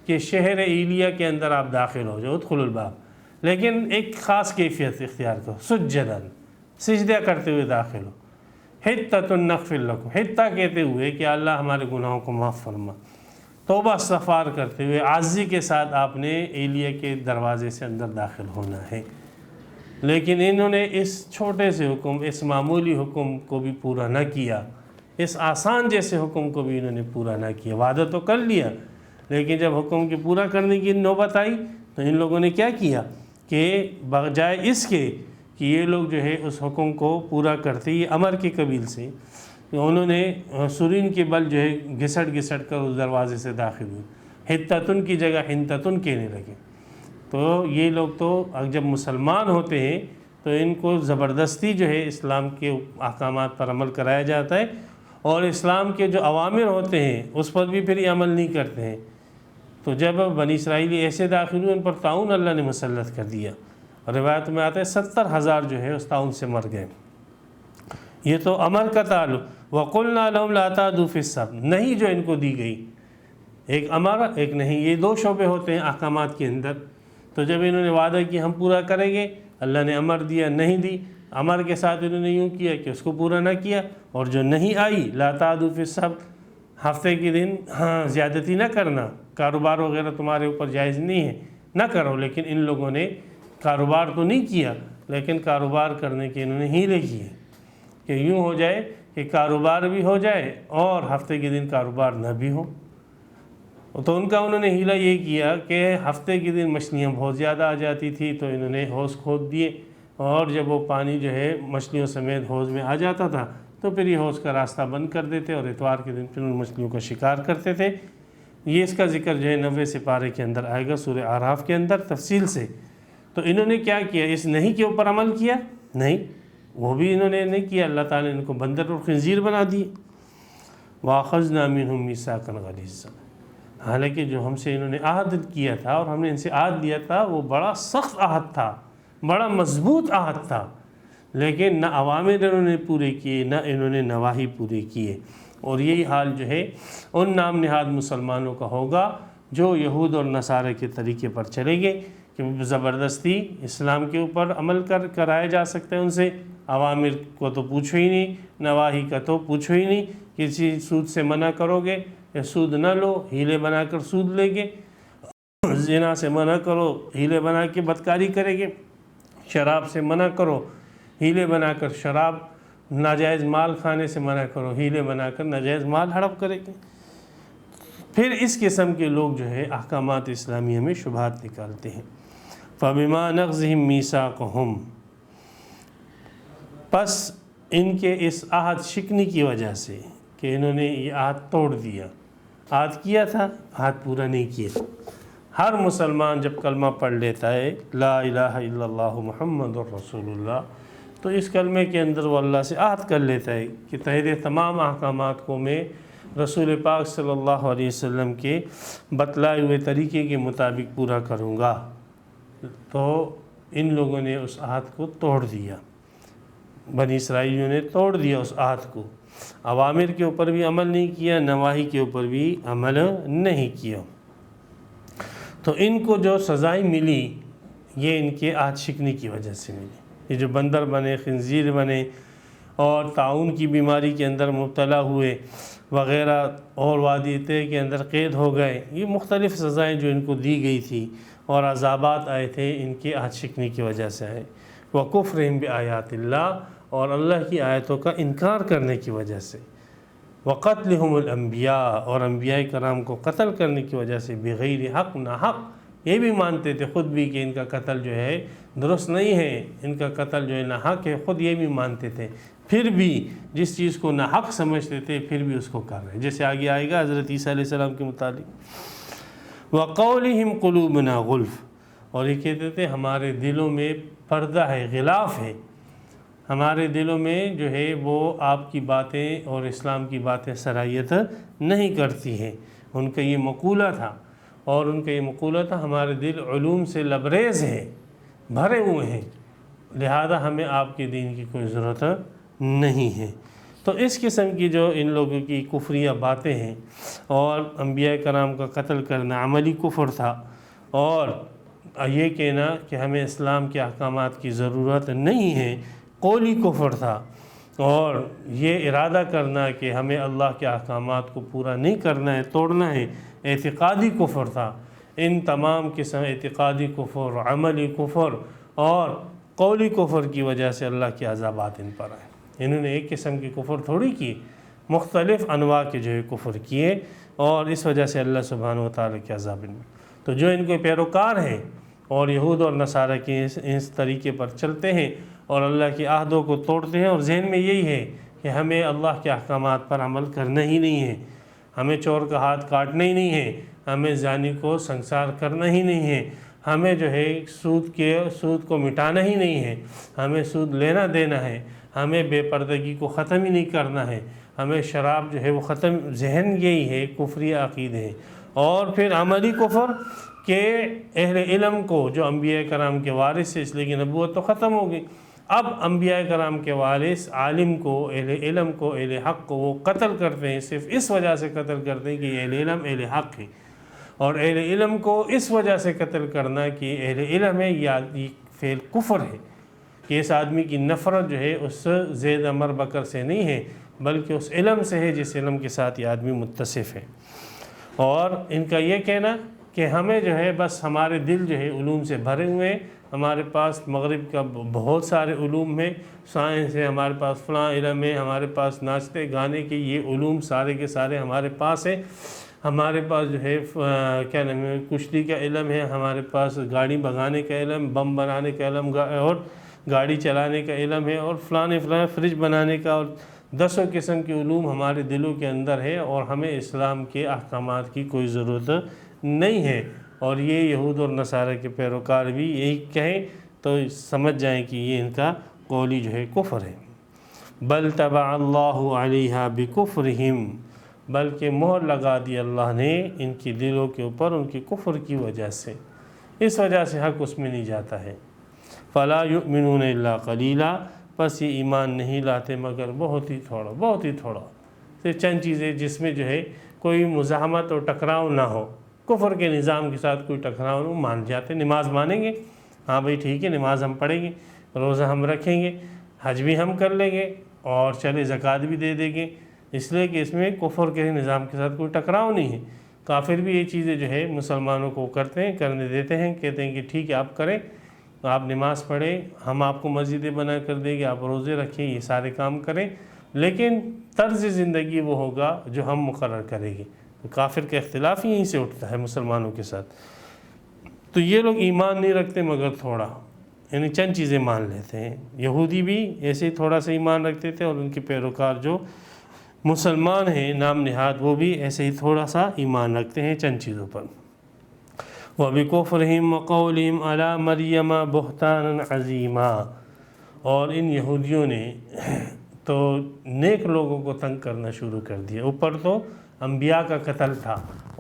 کہ شہر ایلیہ کے اندر آپ داخل ہو جاؤ، ادخلوا الباب، لیکن ایک خاص کیفیت اختیار کرو، سجدن، سجدہ کرتے ہوئے داخل ہو، حتۃ نغفر لکم، حتیٰ کہتے ہوئے کہ اللہ ہمارے گناہوں کو معاف فرما، توبہ استغفار کرتے ہوئے عاجزی کے ساتھ آپ نے ایلیہ کے دروازے سے اندر داخل ہونا ہے۔ لیکن انہوں نے اس چھوٹے سے حکم، اس معمولی حکم کو بھی پورا نہ کیا، اس آسان جیسے حکم کو بھی انہوں نے پورا نہ کیا۔ وعدہ تو کر لیا لیکن جب حکم کے پورا کرنے کی نوبت آئی تو ان لوگوں نے کیا کیا کہ بجائے اس کے کہ یہ لوگ جو ہے اس حکم کو پورا کرتے، یہ امر کے قبیل سے انہوں نے سرین کے بل جو ہے گھسٹ کر اس دروازے سے داخل ہوئے، حتتن کی جگہ حنتتن کہنے لگے۔ تو یہ لوگ تو جب مسلمان ہوتے ہیں تو ان کو زبردستی جو ہے اسلام کے احکامات پر عمل کرایا جاتا ہے، اور اسلام کے جو اوامر ہوتے ہیں اس پر بھی پھر یہ عمل نہیں کرتے ہیں۔ تو جب بنی اسرائیلی ایسے داخل ہوئے ان پر طاعون اللہ نے مسلط کر دیا، اور روایت میں آتا ہے 70,000 جو ہے اس طاعون سے مر گئے۔ یہ تو عمل کا تعلق، وَقُلْنَا لَهُمْ لَا تَعْدُوا فِي السَّبْتِ، نہیں جو ان کو دی گئی، ایک امر ایک نہیں، یہ دو شعبے ہوتے ہیں احکامات کے اندر۔ تو جب انہوں نے وعدہ کیا ہم پورا کریں گے، اللہ نے امر دیا نہیں دی، امر کے ساتھ انہوں نے یوں کیا کہ اس کو پورا نہ کیا، اور جو نہیں آئی لا تعدوا فی السبت، ہفتے کے دن زیادتی نہ کرنا، کاروبار وغیرہ تمہارے اوپر جائز نہیں ہے، نہ کرو۔ لیکن ان لوگوں نے کاروبار تو نہیں کیا، لیکن کاروبار کرنے کے انہوں نے ہیلے کیے کہ یوں ہو جائے کہ کاروبار بھی ہو جائے اور ہفتے کے دن کاروبار نہ بھی ہو۔ تو ان کا انہوں نے ہیلہ یہ کیا کہ ہفتے کے دن مچھلیاں بہت زیادہ آ جاتی تھی تو انہوں نے حوض کھود دیے، اور جب وہ پانی جو ہے مچھلیوں سمیت حوض میں آ جاتا تھا تو پھر یہ حوض کا راستہ بند کر دیتے اور اتوار کے دن پھر ان مچھلیوں کا شکار کرتے تھے۔ یہ اس کا ذکر جو ہے 90 سپارے کے اندر آئے گا سورہ اعراف کے اندر تفصیل سے۔ تو انہوں نے کیا کیا؟ اس نہیں کے اوپر عمل کیا؟ نہیں، وہ بھی انہوں نے نہیں کیا، اللہ تعالیٰ نے ان کو بندر اور خنزیر بنا دیے۔ وَأَخَذْنَا مِنْهُمْ مِيثَاقًا غَلِيظًا، حالانکہ جو ہم سے انہوں نے عہد کیا تھا اور ہم نے ان سے عہد لیا تھا وہ بڑا سخت عہد تھا، بڑا مضبوط عہد تھا، لیکن نہ اوامر انہوں نے پورے کیے نہ انہوں نے نواہی پورے کیے۔ اور یہی حال جو ہے ان نام نہاد مسلمانوں کا ہوگا جو یہود اور نصارہ کے طریقے پر چلیں گے کہ زبردستی اسلام کے اوپر عمل کرایا جا سکتا ہے ان سے، اوامر کو تو پوچھو ہی نہیں، نواہی کا تو پوچھو ہی نہیں، کسی سود سے منع کرو گے یا سود نہ لو، ہیلے بنا کر سود لیں گے، زنا سے منع کرو ہیلے بنا کے بدکاری کریں گے، شراب سے منع کرو ہیلے بنا کر شراب، ناجائز مال کھانے سے منع کرو ہیلے بنا کر ناجائز مال ہڑپ کریں گے۔ پھر اس قسم کے لوگ جو ہے احکامات اسلامیہ میں شبہات نکالتے ہیں۔ فَبِمَا نَقْضِهِمْ مِيثَاقَهُمْ، پس ان کے اس عہد شکنی کی وجہ سے کہ انہوں نے یہ عہد توڑ دیا، عہد کیا تھا عہد پورا نہیں کیا۔ ہر مسلمان جب کلمہ پڑھ لیتا ہے لا الہ الا اللہ محمد رسول اللہ، تو اس کلمے کے اندر وہ اللہ سے عہد کر لیتا ہے کہ تحت تمام احکامات کو میں رسول پاک صلی اللہ علیہ وسلم کے بتلائے ہوئے طریقے کے مطابق پورا کروں گا۔ تو ان لوگوں نے اس عہد کو توڑ دیا، بنی اسرائیلیوں نے توڑ دیا اس عہد کو، اوامر کے اوپر بھی عمل نہیں کیا، نواہی کے اوپر بھی عمل نہیں کیا۔ تو ان کو جو سزائیں ملی یہ ان کے عہد شکنی کی وجہ سے ملی۔ یہ جو بندر بنے، خنزیر بنے اور طاعون کی بیماری کے اندر مبتلا ہوئے وغیرہ، اور وادی طے کے اندر قید ہو گئے، یہ مختلف سزائیں جو ان کو دی گئی تھی اور عذابات آئے تھے ان کے عہد شکنی کی وجہ سے آئے۔ وَكُفْرِهِمْ بِآيَاتِ اللَّهِ، اور اللہ کی آیتوں کا انکار کرنے کی وجہ سے۔ وَقَتْلِهُمُ الْأَنْبِيَاءَ، اور انبیاء کرام کو قتل کرنے کی وجہ سے، بغیر حق، نہ حق، یہ بھی مانتے تھے خود بھی کہ ان کا قتل جو ہے درست نہیں ہے، ان کا قتل جو ہے ناحق ہے، خود یہ بھی مانتے تھے، پھر بھی جس چیز کو ناحق سمجھتے تھے پھر بھی اس کو کر رہے ہیں، جیسے آگے آئے گا حضرت عیسیٰ علیہ السلام کے متعلق۔ وَقَوْلِهِمْ قُلُوبُنَا غُلْفٌ، اور یہ کہتے تھے ہمارے دلوں میں پردہ ہے، غلاف ہے، ہمارے دلوں میں جو ہے وہ آپ کی باتیں اور اسلام کی باتیں سرایت نہیں کرتی ہیں۔ ان کا یہ مقولہ تھا، اور ان کا یہ مقولہ تھا ہمارے دل علوم سے لبریز ہیں، بھرے ہوئے ہیں، لہذا ہمیں آپ کے دین کی کوئی ضرورت نہیں ہے۔ تو اس قسم کی جو ان لوگوں کی کفریہ باتیں ہیں، اور انبیاء کرام کا قتل کرنا عملی کفر تھا، اور یہ کہنا کہ ہمیں اسلام کے احکامات کی ضرورت نہیں ہے قولی کفر تھا، اور یہ ارادہ کرنا کہ ہمیں اللہ کے احکامات کو پورا نہیں کرنا ہے، توڑنا ہے، اعتقادی کفر تھا۔ ان تمام قسم اعتقادی کفر، عملی کفر اور قولی کفر کی وجہ سے اللہ کے عذابات ان پر آئے۔ انہوں نے ایک قسم کی کفر تھوڑی کی، مختلف انواع کے جو ہے کفر کیے، اور اس وجہ سے اللہ سبحانہ و تعالیٰ کے عذاب ان میں۔ تو جو ان کے پیروکار ہیں اور یہود اور نصارہ کے اس طریقے پر چلتے ہیں اور اللہ کے عہدوں کو توڑتے ہیں، اور ذہن میں یہی ہے کہ ہمیں اللہ کے احکامات پر عمل کرنا ہی نہیں ہے، ہمیں چور کا ہاتھ کاٹنا ہی نہیں ہے، ہمیں زانی کو سنسار کرنا ہی نہیں ہے، ہمیں جو ہے سود کو مٹانا ہی نہیں ہے، ہمیں سود لینا دینا ہے، ہمیں بے پردگی کو ختم ہی نہیں کرنا ہے، ہمیں شراب جو ہے وہ ختم، ذہن یہی ہے، کفری عقیدے ہیں۔ اور پھر عملی کفر کہ اہل علم کو جو انبیاء کرام کے وارث سے، اس لیے کہ نبوت تو ختم ہو گئی، اب انبیاء کرام کے وارث عالم کو، اہل علم کو، اہل حق کو وہ قتل کرتے ہیں، صرف اس وجہ سے قتل کرتے ہیں کہ اہل علم اہل حق ہے، اور اہل علم کو اس وجہ سے قتل کرنا کہ اہل علم ہے یا فعل کفر ہے، کہ اس آدمی کی نفرت جو ہے اس زید عمر بکر سے نہیں ہے بلکہ اس علم سے ہے جس علم کے ساتھ یہ آدمی متصف ہے۔ اور ان کا یہ کہنا کہ ہمیں جو ہے بس ہمارے دل جو ہے علوم سے بھرے ہوئے ہیں، ہمارے پاس مغرب کا بہت سارے علوم ہیں، سائنس ہے، ہمارے پاس فلاں علم ہے، ہمارے پاس ناچتے گانے کے یہ علوم سارے کے سارے ہمارے پاس ہیں، ہمارے پاس جو ہے کیا نام ہے کشتی کا علم ہے، ہمارے پاس گاڑی بھگانے کا علم، بم بنانے کا علم اور گاڑی چلانے کا علم ہے، اور فلاں فریج بنانے کا، اور 10 قسم کے علوم ہمارے دلوں کے اندر ہے، اور ہمیں اسلام کے احکامات کی کوئی ضرورت نہیں ہے۔ اور یہ یہود اور نصارہ کے پیروکار بھی یہی کہیں تو سمجھ جائیں کہ یہ ان کا قولی جو ہے کفر ہے۔ بل طبع اللہ علیہا بکفرہم، بلکہ مہر لگا دی اللہ نے ان کی دلوں کے اوپر ان کی کفر کی وجہ سے، اس وجہ سے حق اس میں نہیں جاتا ہے۔ فلا یؤمنون الا قلیلا، پس یہ ایمان نہیں لاتے مگر بہت ہی تھوڑا، صرف چند چیزیں جس میں جو ہے کوئی مزاحمت اور ٹکراؤ نہ ہو، کفر کے نظام کے ساتھ کوئی ٹکراؤ نہ ہو، مان جاتے، نماز مانیں گے، ہاں بھائی ٹھیک ہے نماز ہم پڑھیں گے، روزہ ہم رکھیں گے، حج بھی ہم کر لیں گے، اور چلے زکوٰۃ بھی دے دیں گے، اس لیے کہ اس میں کفر کے نظام کے ساتھ کوئی ٹکراؤ نہیں ہے۔ کافر بھی یہ چیزیں جو ہے مسلمانوں کو کرتے ہیں، کرنے دیتے ہیں، کہتے ہیں کہ ٹھیک ہے آپ کریں، آپ نماز پڑھیں، ہم آپ کو مسجدیں بنا کر دیں گے، آپ روزے رکھیں، یہ سارے کام کریں، لیکن طرز زندگی وہ ہوگا جو ہم مقرر کریں گے۔ تو کافر کا اختلاف ہی یہیں سے اٹھتا ہے مسلمانوں کے ساتھ۔ تو یہ لوگ ایمان نہیں رکھتے مگر تھوڑا، یعنی چند چیزیں مان لیتے ہیں۔ یہودی بھی ایسے ہی تھوڑا سا ایمان رکھتے تھے، اور ان کے پیروکار جو مسلمان ہیں نام نہاد وہ بھی ایسے ہی تھوڑا سا ایمان رکھتے ہیں چند چیزوں پر۔ وَبِكُفْرِهِمْ وَقَوْلِهِمْ عَلَى مَرْيَمَ بُهْتَانًا عَظِيمًا، اور ان یہودیوں نے تو نیک لوگوں کو تنگ کرنا شروع کر دیا۔ اوپر تو انبیاء کا قتل تھا،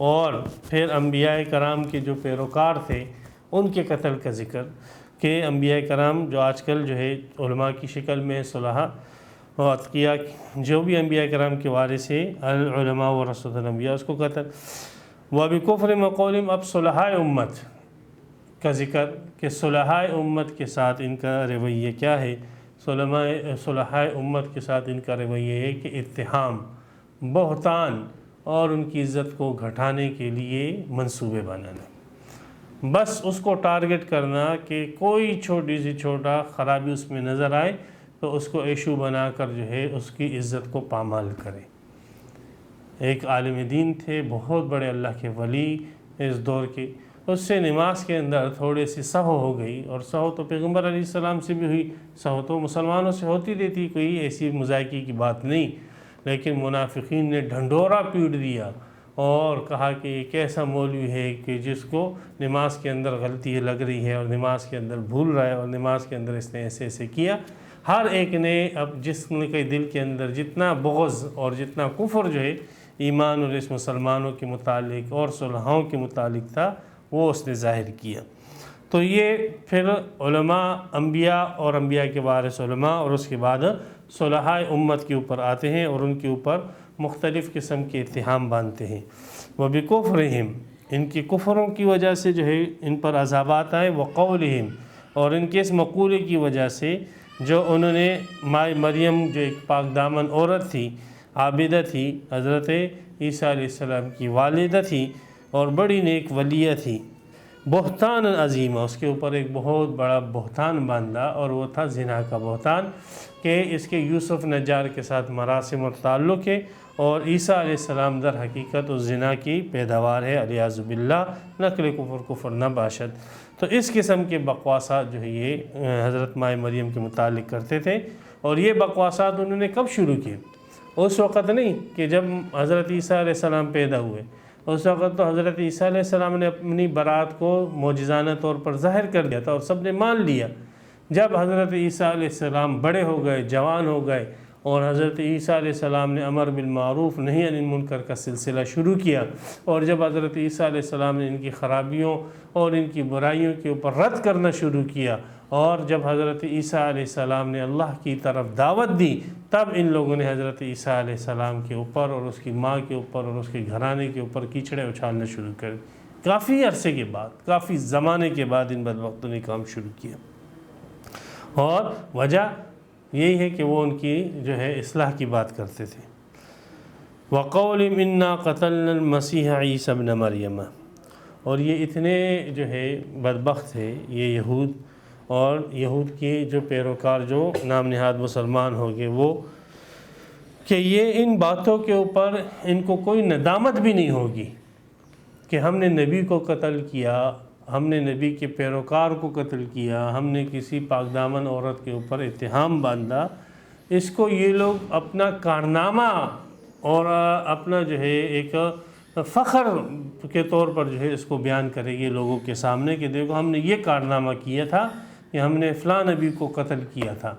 اور پھر انبیاء کرام کے جو پیروکار تھے ان کے قتل کا ذکر، کہ انبیاء کرام جو آج کل جو ہے علماء کی شکل میں صلحاء و اتقیاء جو بھی انبیاء کرام کے وارث ہیں، العلماء ورثۃ الانبیاء، اس کو قتل۔ وَبِكُفْرِهِمْ وَقَوْلِهِمْ، اب صلحاء امت کا ذکر کہ صلحاء امت کے ساتھ ان کا رویہ کیا ہے۔ صلحاء امت کے ساتھ ان کا رویہ ہے کہ اتہام، بہتان اور ان کی عزت کو گھٹانے کے لیے منصوبے بنانا، بس اس کو ٹارگٹ کرنا کہ کوئی چھوٹی سی چھوٹا خرابی اس میں نظر آئے تو اس کو ایشو بنا کر جو ہے اس کی عزت کو پامال کرے۔ ایک عالم دین تھے، بہت بڑے اللہ کے ولی اس دور کے، اس سے نماز کے اندر تھوڑی سی سہو ہو گئی، اور سہو تو پیغمبر علیہ السلام سے بھی ہوئی، سہو تو مسلمانوں سے ہوتی رہتی، کوئی ایسی مذائقے کی بات نہیں، لیکن منافقین نے ڈھنڈورا پیٹ دیا اور کہا کہ ایک ایسا مولوی ہے کہ جس کو نماز کے اندر غلطی لگ رہی ہے اور نماز کے اندر بھول رہا ہے، اور نماز کے اندر اس نے ایسے ایسے کیا۔ ہر ایک نے اب جس کے دل کے اندر جتنا بغض اور جتنا کفر جو ہے ایمان اور اس مسلمانوں کے متعلق اور صلحاؤں کے متعلق تھا وہ اس نے ظاہر کیا۔ تو یہ پھر علماء انبیاء اور انبیاء کے وارث علماء اور اس کے بعد صلحاء امت کے اوپر آتے ہیں اور ان کے اوپر مختلف قسم کے اتہام باندھتے ہیں۔ وَبِكُفْرِهِمْ، ان کی کفروں کی وجہ سے جو ہے ان پر عذابات آئے، وَقَوْلِهِمْ، اور ان کے اس مقولے کی وجہ سے جو انہوں نے مائے مریم جو ایک پاک دامن عورت تھی، عابدہ تھی، حضرت عیسیٰ علیہ السلام کی والدہ تھی اور بڑی نیک ولیہ تھی، بہتان عظیمہ، اس کے اوپر ایک بہت بڑا بہتان باندھا، اور وہ تھا زنا کا بہتان، کہ اس کے یوسف نجار کے ساتھ مراسم اور تعلق ہے، اور عیسیٰ علیہ السلام در حقیقت اس زنا کی پیداوار ہے، علیاذ باللہ، نقل کفر نہ باشد۔ تو اس قسم کے بکواسات جو ہے یہ حضرت مائے مریم کے متعلق کرتے تھے، اور یہ بکواسات انہوں نے کب شروع کیے؟ اس وقت نہیں کہ جب حضرت عیسیٰ علیہ السلام پیدا ہوئے، اس وقت تو حضرت عیسیٰ علیہ السلام نے اپنی برات کو معجزانہ طور پر ظاہر کر دیا تھا اور سب نے مان لیا۔ جب حضرت عیسیٰ علیہ السلام بڑے ہو گئے، جوان ہو گئے، اور حضرت عیسیٰ علیہ السلام نے امر بالمعروف نہی عن المنکر کا سلسلہ شروع کیا، اور جب حضرت عیسیٰ علیہ السلام نے ان کی خرابیوں اور ان کی برائیوں کے اوپر رد کرنا شروع کیا، اور جب حضرت عیسیٰ علیہ السلام نے اللہ کی طرف دعوت دی، تب ان لوگوں نے حضرت عیسیٰ علیہ السلام کے اوپر اور اس کی ماں کے اوپر اور اس کے گھرانے کے اوپر کیچڑے اچھالنا شروع کر دی۔ کافی عرصے کے بعد، کافی زمانے کے بعد ان بدبختوں نے کام شروع کیا، اور وجہ یہی ہے کہ وہ ان کی جو ہے اصلاح کی بات کرتے تھے۔ وَقَوْلِهِمْ إِنَّا قَتَلْنَا الْمَسِيحَ عِيسَى ابْنَ مَرْيَمَ، اور یہ اتنے جو ہے بدبخت ہے یہ یہود، اور یہود کے جو پیروکار جو نام نہاد مسلمان ہو گئے، وہ کہ یہ ان باتوں کے اوپر ان کو کوئی ندامت بھی نہیں ہوگی کہ ہم نے نبی کو قتل کیا، ہم نے نبی کے پیروکار کو قتل کیا، ہم نے کسی پاک دامن عورت کے اوپر اتہام باندھا۔ اس کو یہ لوگ اپنا کارنامہ اور اپنا جو ہے ایک فخر کے طور پر جو ہے اس کو بیان کرے گی لوگوں کے سامنے کہ دیکھو ہم نے یہ کارنامہ کیا تھا کہ ہم نے فلاں نبی کو قتل کیا تھا،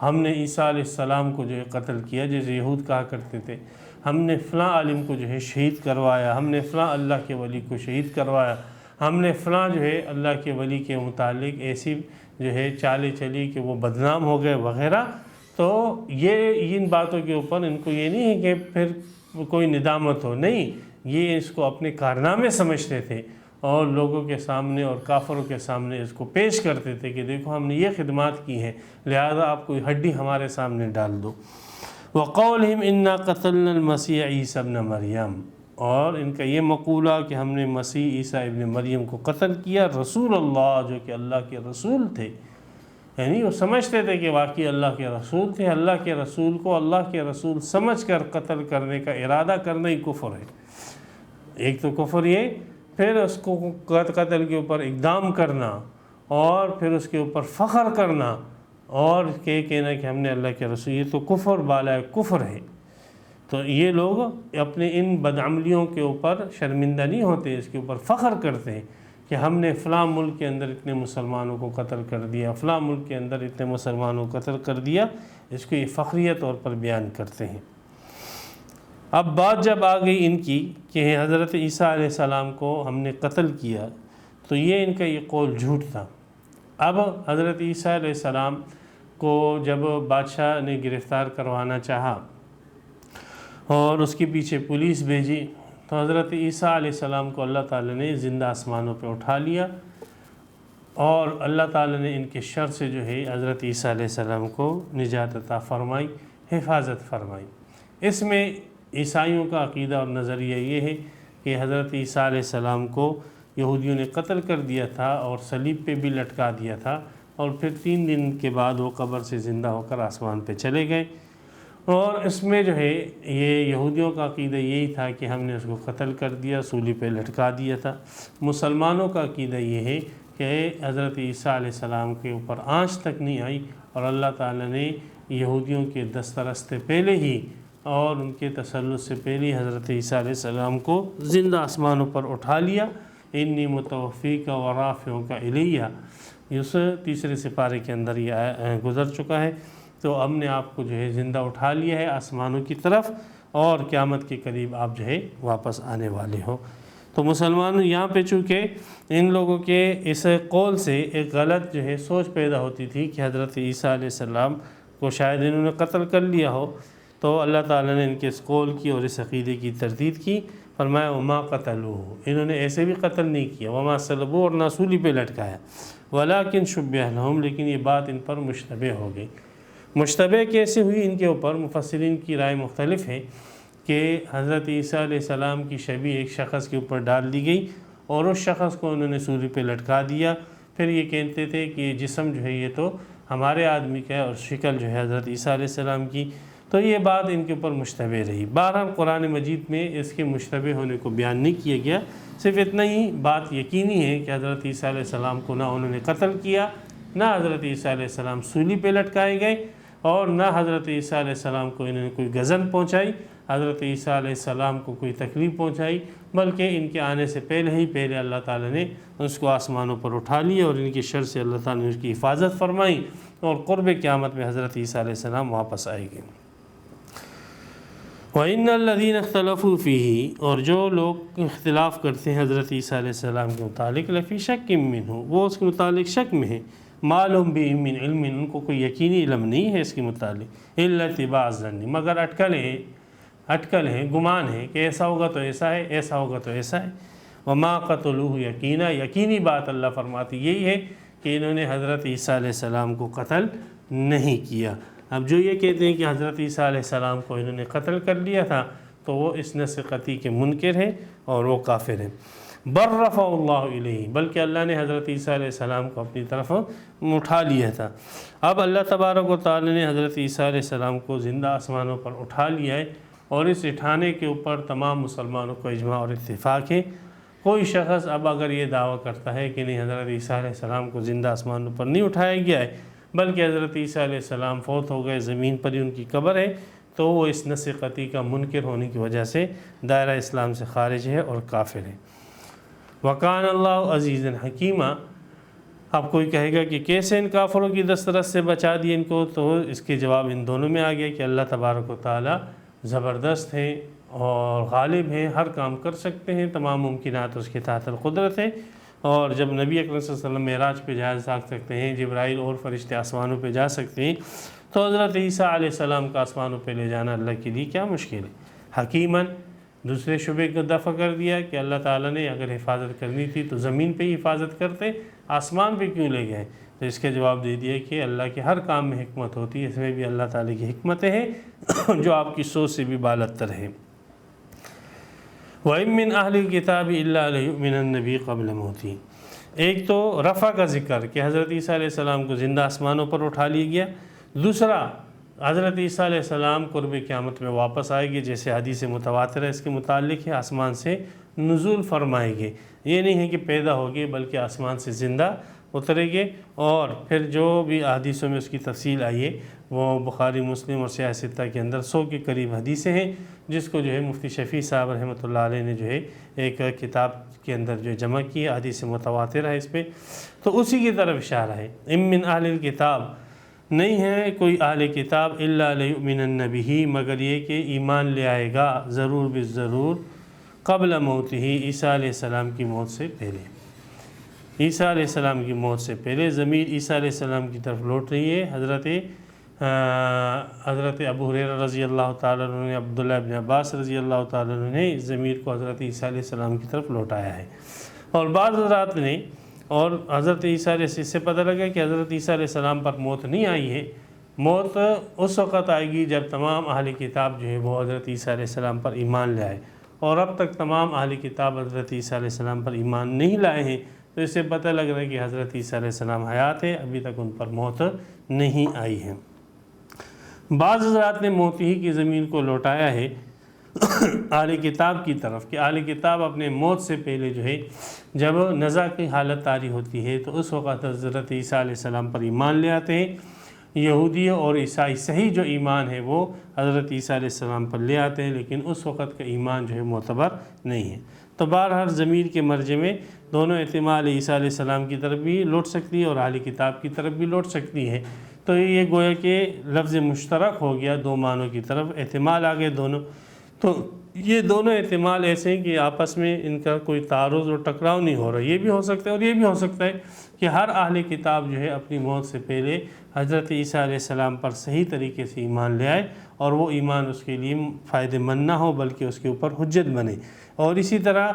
ہم نے عیسیٰ علیہ السلام کو جو ہے قتل کیا، جیسے یہود کہا کرتے تھے ہم نے فلاں عالم کو جو ہے شہید کروایا، ہم نے فلاں اللہ کے ولی کو شہید کروایا، ہم نے فلاں جو ہے اللہ کے ولی کے متعلق ایسی جو ہے چالیں چلی کہ وہ بدنام ہو گئے وغیرہ۔ تو یہ ان باتوں کے اوپر ان کو یہ نہیں ہے کہ پھر کوئی ندامت ہو، نہیں، یہ اس کو اپنے کارنامے سمجھتے تھے اور لوگوں کے سامنے اور کافروں کے سامنے اس کو پیش کرتے تھے کہ دیکھو ہم نے یہ خدمات کی ہیں، لہذا آپ کوئی ہڈی ہمارے سامنے ڈال دو۔ وَقَوْلِهِمْ إِنَّا قَتَلْنَا الْمَسِيحَ عِيسَى ابْنَ مَرْيَمَ، اور ان کا یہ مقولہ کہ ہم نے مسیح عیسیٰ ابن مریم کو قتل کیا، رسول اللہ جو کہ اللہ کے رسول تھے، یعنی وہ سمجھتے تھے کہ واقعی اللہ کے رسول تھے، اللہ کے رسول کو اللہ کے رسول سمجھ کر قتل کرنے کا ارادہ کرنا ہی کفر ہے۔ ایک تو کفر یہ، پھر اس کو قتل کے اوپر اقدام کرنا، اور پھر اس کے اوپر فخر کرنا، اور کہنا کہ ہم نے اللہ کے رسول، یہ تو کفر بالا کفر ہے۔ تو یہ لوگ اپنے ان بدعملیوں کے اوپر شرمندہ نہیں ہوتے، اس کے اوپر فخر کرتے ہیں کہ ہم نے فلاں ملک کے اندر اتنے مسلمانوں کو قتل کر دیا، فلاں ملک کے اندر اتنے مسلمانوں کو قتل کر دیا، اس کو یہ فخریہ طور پر بیان کرتے ہیں۔ اب بات جب آ گئی ان کی کہ حضرت عیسیٰ علیہ السلام کو ہم نے قتل کیا، تو یہ ان کا یہ قول جھوٹ تھا۔ اب حضرت عیسیٰ علیہ السلام کو جب بادشاہ نے گرفتار کروانا چاہا اور اس کے پیچھے پولیس بھیجی، تو حضرت عیسیٰ علیہ السلام کو اللہ تعالیٰ نے زندہ آسمانوں پہ اٹھا لیا، اور اللہ تعالیٰ نے ان کے شر سے جو ہے حضرت عیسیٰ علیہ السلام کو نجات عطا فرمائی، حفاظت فرمائی۔ اس میں عیسائیوں کا عقیدہ اور نظریہ یہ ہے کہ حضرت عیسیٰ علیہ السلام کو یہودیوں نے قتل کر دیا تھا اور صلیب پہ بھی لٹکا دیا تھا، اور پھر 3 دن کے بعد وہ قبر سے زندہ ہو کر آسمان پہ چلے گئے۔ اور اس میں جو ہے یہ یہودیوں کا عقیدہ یہی تھا کہ ہم نے اس کو قتل کر دیا، سولی پہ لٹکا دیا تھا۔ مسلمانوں کا عقیدہ یہ ہے کہ حضرت عیسیٰ علیہ السلام کے اوپر آنچ تک نہیں آئی، اور اللہ تعالیٰ نے یہودیوں کے دسترستے پہلے ہی اور ان کے تسلط سے پہلے حضرت عیسیٰ علیہ السلام کو زندہ آسمانوں پر اٹھا لیا۔ انی متوفیک و رافعک الیہ، اس 3 سپارے کے اندر یہ گزر چکا ہے۔ تو ہم نے آپ کو جو ہے زندہ اٹھا لیا ہے آسمانوں کی طرف، اور قیامت کے قریب آپ جو ہے واپس آنے والے ہو۔ تو مسلمان یہاں پہ چونکہ ان لوگوں کے اس قول سے ایک غلط جو ہے سوچ پیدا ہوتی تھی کہ حضرت عیسیٰ علیہ السلام کو شاید انہوں نے قتل کر لیا ہو، تو اللہ تعالیٰ نے ان کے اس قول کی اور اس عقیدے کی تردید کی، فرمایا وما قتلوہ، انہوں نے ایسے بھی قتل نہیں کیا، وما صلبوہ، اور نہ سولی پہ لٹکایا، ولکن شبہ لہم، لیکن یہ بات ان پر مشتبہ ہو گئی۔ مشتبہ کیسے ہوئی ان کے اوپر مفسرین کی رائے مختلف ہے کہ حضرت عیسیٰ علیہ السلام کی شبیہ ایک شخص کے اوپر ڈال دی گئی، اور اس شخص کو انہوں نے سولی پہ لٹکا دیا۔ پھر یہ کہتے تھے کہ یہ جسم جو ہے یہ تو ہمارے آدمی کا ہے، اور شکل جو ہے حضرت عیسیٰ علیہ السلام کی، تو یہ بات ان کے اوپر مشتبہ رہی۔ بہرحال قرآن مجید میں اس کے مشتبہ ہونے کو بیان نہیں کیا گیا، صرف اتنا ہی بات یقینی ہے کہ حضرت عیسیٰ علیہ السلام کو نہ انہوں نے قتل کیا، نہ حضرت عیسیٰ علیہ السلام سولی پہ لٹکائے گئے، اور نہ حضرت عیسیٰ علیہ السلام کو انہوں نے کوئی غضن پہنچائی، حضرت عیسیٰ علیہ السلام کو کوئی تکلیف پہنچائی، بلکہ ان کے آنے سے پہلے اللہ تعالیٰ نے اس کو آسمانوں پر اٹھا لیا، اور ان کے شر سے اللہ تعالیٰ نے اس کی حفاظت فرمائی، اور قرب قیامت میں حضرت عیسیٰ علیہ السلام واپس آئے گے۔ وَإِنَّ الَّذِينَ اخْتَلَفُوا فِيهِ، اور جو لوگ اختلاف کرتے ہیں حضرت عیسیٰ علیہ السلام کے متعلق، لفی شک منہ، وہ اس کے متعلق شک میں ہے، معلوم بھی من علم، ان کو کوئی یقینی علم نہیں ہے اس کے متعلق، الا اتباع الظن، مگر اٹکل ہے، گمان ہے کہ ایسا ہوگا تو ایسا ہے، ایسا ہوگا تو ایسا ہے۔ وما قتلوہ یقینا، یقینی بات اللہ فرماتی یہی ہے کہ انہوں نے حضرت عیسیٰ علیہ السلام کو قتل نہیں کیا۔ اب جو یہ کہتے ہیں کہ حضرت عیسیٰ علیہ السلام کو انہوں نے قتل کر لیا تھا تو وہ اس نص قطعی کے منکر ہیں اور وہ کافر ہیں۔ بر رفع اللہ الیہ، بلکہ اللہ نے حضرت عیسیٰ علیہ السلام کو اپنی طرف اٹھا لیا تھا۔ اب اللہ تبارک و تعالی نے حضرت عیسیٰ علیہ السلام کو زندہ آسمانوں پر اٹھا لیا ہے، اور اس اٹھانے کے اوپر تمام مسلمانوں کو اجماع اور اتفاق ہے۔ کوئی شخص اب اگر یہ دعویٰ کرتا ہے کہ نہیں حضرت عیسیٰ علیہ السلام کو زندہ آسمانوں پر نہیں اٹھایا گیا ہے بلکہ حضرت عیسیٰ علیہ السلام فوت ہو گئے، زمین پر ہی ان کی قبر ہے، تو وہ اس نص قطعی کا منکر ہونے کی وجہ سے دائرہ اسلام سے خارج ہے اور کافر ہے۔ وَقَانَ اللَّهُ عَزِيزًا حَكِيمًا، اب کوئی کہے گا کہ کیسے ان کافروں کی دسترس سے بچا دیا ان کو، تو اس کے جواب ان دونوں میں آ گیا کہ اللہ تبارک و تعالی زبردست ہے اور غالب ہے، ہر کام کر سکتے ہیں، تمام ممکنات اس کے تحت القدرت ہے۔ اور جب نبی اکرم صلی اللہ علیہ وسلم معراج پہ جا سکتے ہیں، جبرائیل اور فرشتے آسمانوں پہ جا سکتے ہیں، تو حضرت عیسیٰ علیہ السلام کا آسمانوں پہ لے جانا اللہ کے لیے کیا مشکل ہے۔ حکیماً، دوسرے شبے کو دفع کر دیا کہ اللہ تعالیٰ نے اگر حفاظت کرنی تھی تو زمین پہ ہی حفاظت کرتے، آسمان پہ کیوں لے گئے؟ تو اس کے جواب دے دیا کہ اللہ کے ہر کام میں حکمت ہوتی ہے، اس میں بھی اللہ تعالیٰ کی حکمتیں ہیں جو آپ کی سوچ سے بھی بالاتر ہے۔ وَإِن مِّنْ أَهْلِ الْكِتَابِ إِلَّا لَيُؤْمِنَنَّ بِهِ قَبْلَ مَوْتِهِ، ایک تو رفع کا ذکر کہ حضرت عیسیٰ علیہ السلام کو زندہ آسمانوں پر اٹھا لیا گیا، دوسرا حضرت عیسیٰ علیہ السلام قرب قیامت میں واپس آئے گے، جیسے حدیث متواتر ہے اس کے متعلق ہے، آسمان سے نزول فرمائے گے، یہ نہیں ہے کہ پیدا ہوگے بلکہ آسمان سے زندہ اترے گے۔ اور پھر جو بھی حدیثوں میں اس کی تفصیل آئی ہے وہ بخاری، مسلم اور سیاہ ستہ کے اندر 100 کے قریب حدیثیں ہیں، جس کو جو ہے مفتی شفیع صاحب رحمۃ اللہ علیہ نے جو ہے ایک کتاب کے اندر جو جمع کی، حدیث متواتر ہے اس پہ، تو اسی کی طرف اشارہ ہے۔ ام من اہل الکتاب، نہیں ہے کوئی اہل کتاب، الا لیؤمنن بہ، مگر یہ کہ ایمان لے آئے گا ضرور بالضرور، قبل موتہ، عیسیٰ علیہ السلام کی موت سے پہلے۔ عیسیٰ علیہ السلام کی موت سے پہلے ضمیر عیسیٰ علیہ السلام کی طرف لوٹ رہی ہے۔ حضرت ابو ہریرہ رضی اللہ تعالیٰ عنہ نے، عبداللہ ابن عباس رضی اللہ تعالیٰ عنہ نے اس ضمیر کو حضرت عیسیٰ علیہ السلام کی طرف لوٹایا ہے، اور بعض حضرات نے، اور حضرت عیسیٰ علیہ السلام سے پتہ لگا کہ حضرت عیسیٰ علیہ السلام پر موت نہیں آئی ہے، موت اس وقت آئے گی جب تمام اہل کتاب جو ہے وہ حضرت عیسیٰ علیہ السلام پر ایمان لے آئے، اور اب تک تمام اہل کتاب حضرت عیسیٰ علیہ السلام پر ایمان نہیں لائے ہیں، تو اس سے پتہ لگ رہا ہے کہ حضرت عیسیٰ علیہ السلام حیات ہے، ابھی تک ان پر موت نہیں آئی ہے۔ بعض حضرات نے موت ہی کی زمین کو لوٹایا ہے اہل کتاب کی طرف، کہ اہل کتاب اپنے موت سے پہلے جو ہے جب نزع کی حالت طاری ہوتی ہے تو اس وقت حضرت عیسیٰ علیہ السلام پر ایمان لے آتے ہیں۔ یہودی اور عیسائی صحیح جو ایمان ہے وہ حضرت عیسیٰ علیہ السلام پر لے آتے ہیں، لیکن اس وقت کا ایمان جو ہے معتبر نہیں ہے۔ تو بہرحال ضمیر کے مرجع میں دونوں احتمال عیسیٰ علیہ السلام کی طرف بھی لوٹ سکتی ہے اور اہل کتاب کی طرف بھی لوٹ سکتی ہے، تو یہ گویا کہ لفظ مشترک ہو گیا، دو معنوں کی طرف احتمال آ گئے دونوں۔ تو یہ دونوں احتمال ایسے ہیں کہ آپس میں ان کا کوئی تعارض اور ٹکراؤ نہیں ہو رہا، یہ بھی ہو سکتا ہے اور یہ بھی ہو سکتا ہے کہ ہر اہل کتاب جو ہے اپنی موت سے پہلے حضرت عیسیٰ علیہ السلام پر صحیح طریقے سے ایمان لے آئے، اور وہ ایمان اس کے لیے فائدہ مند نہ ہو بلکہ اس کے اوپر حجت بنے۔ اور اسی طرح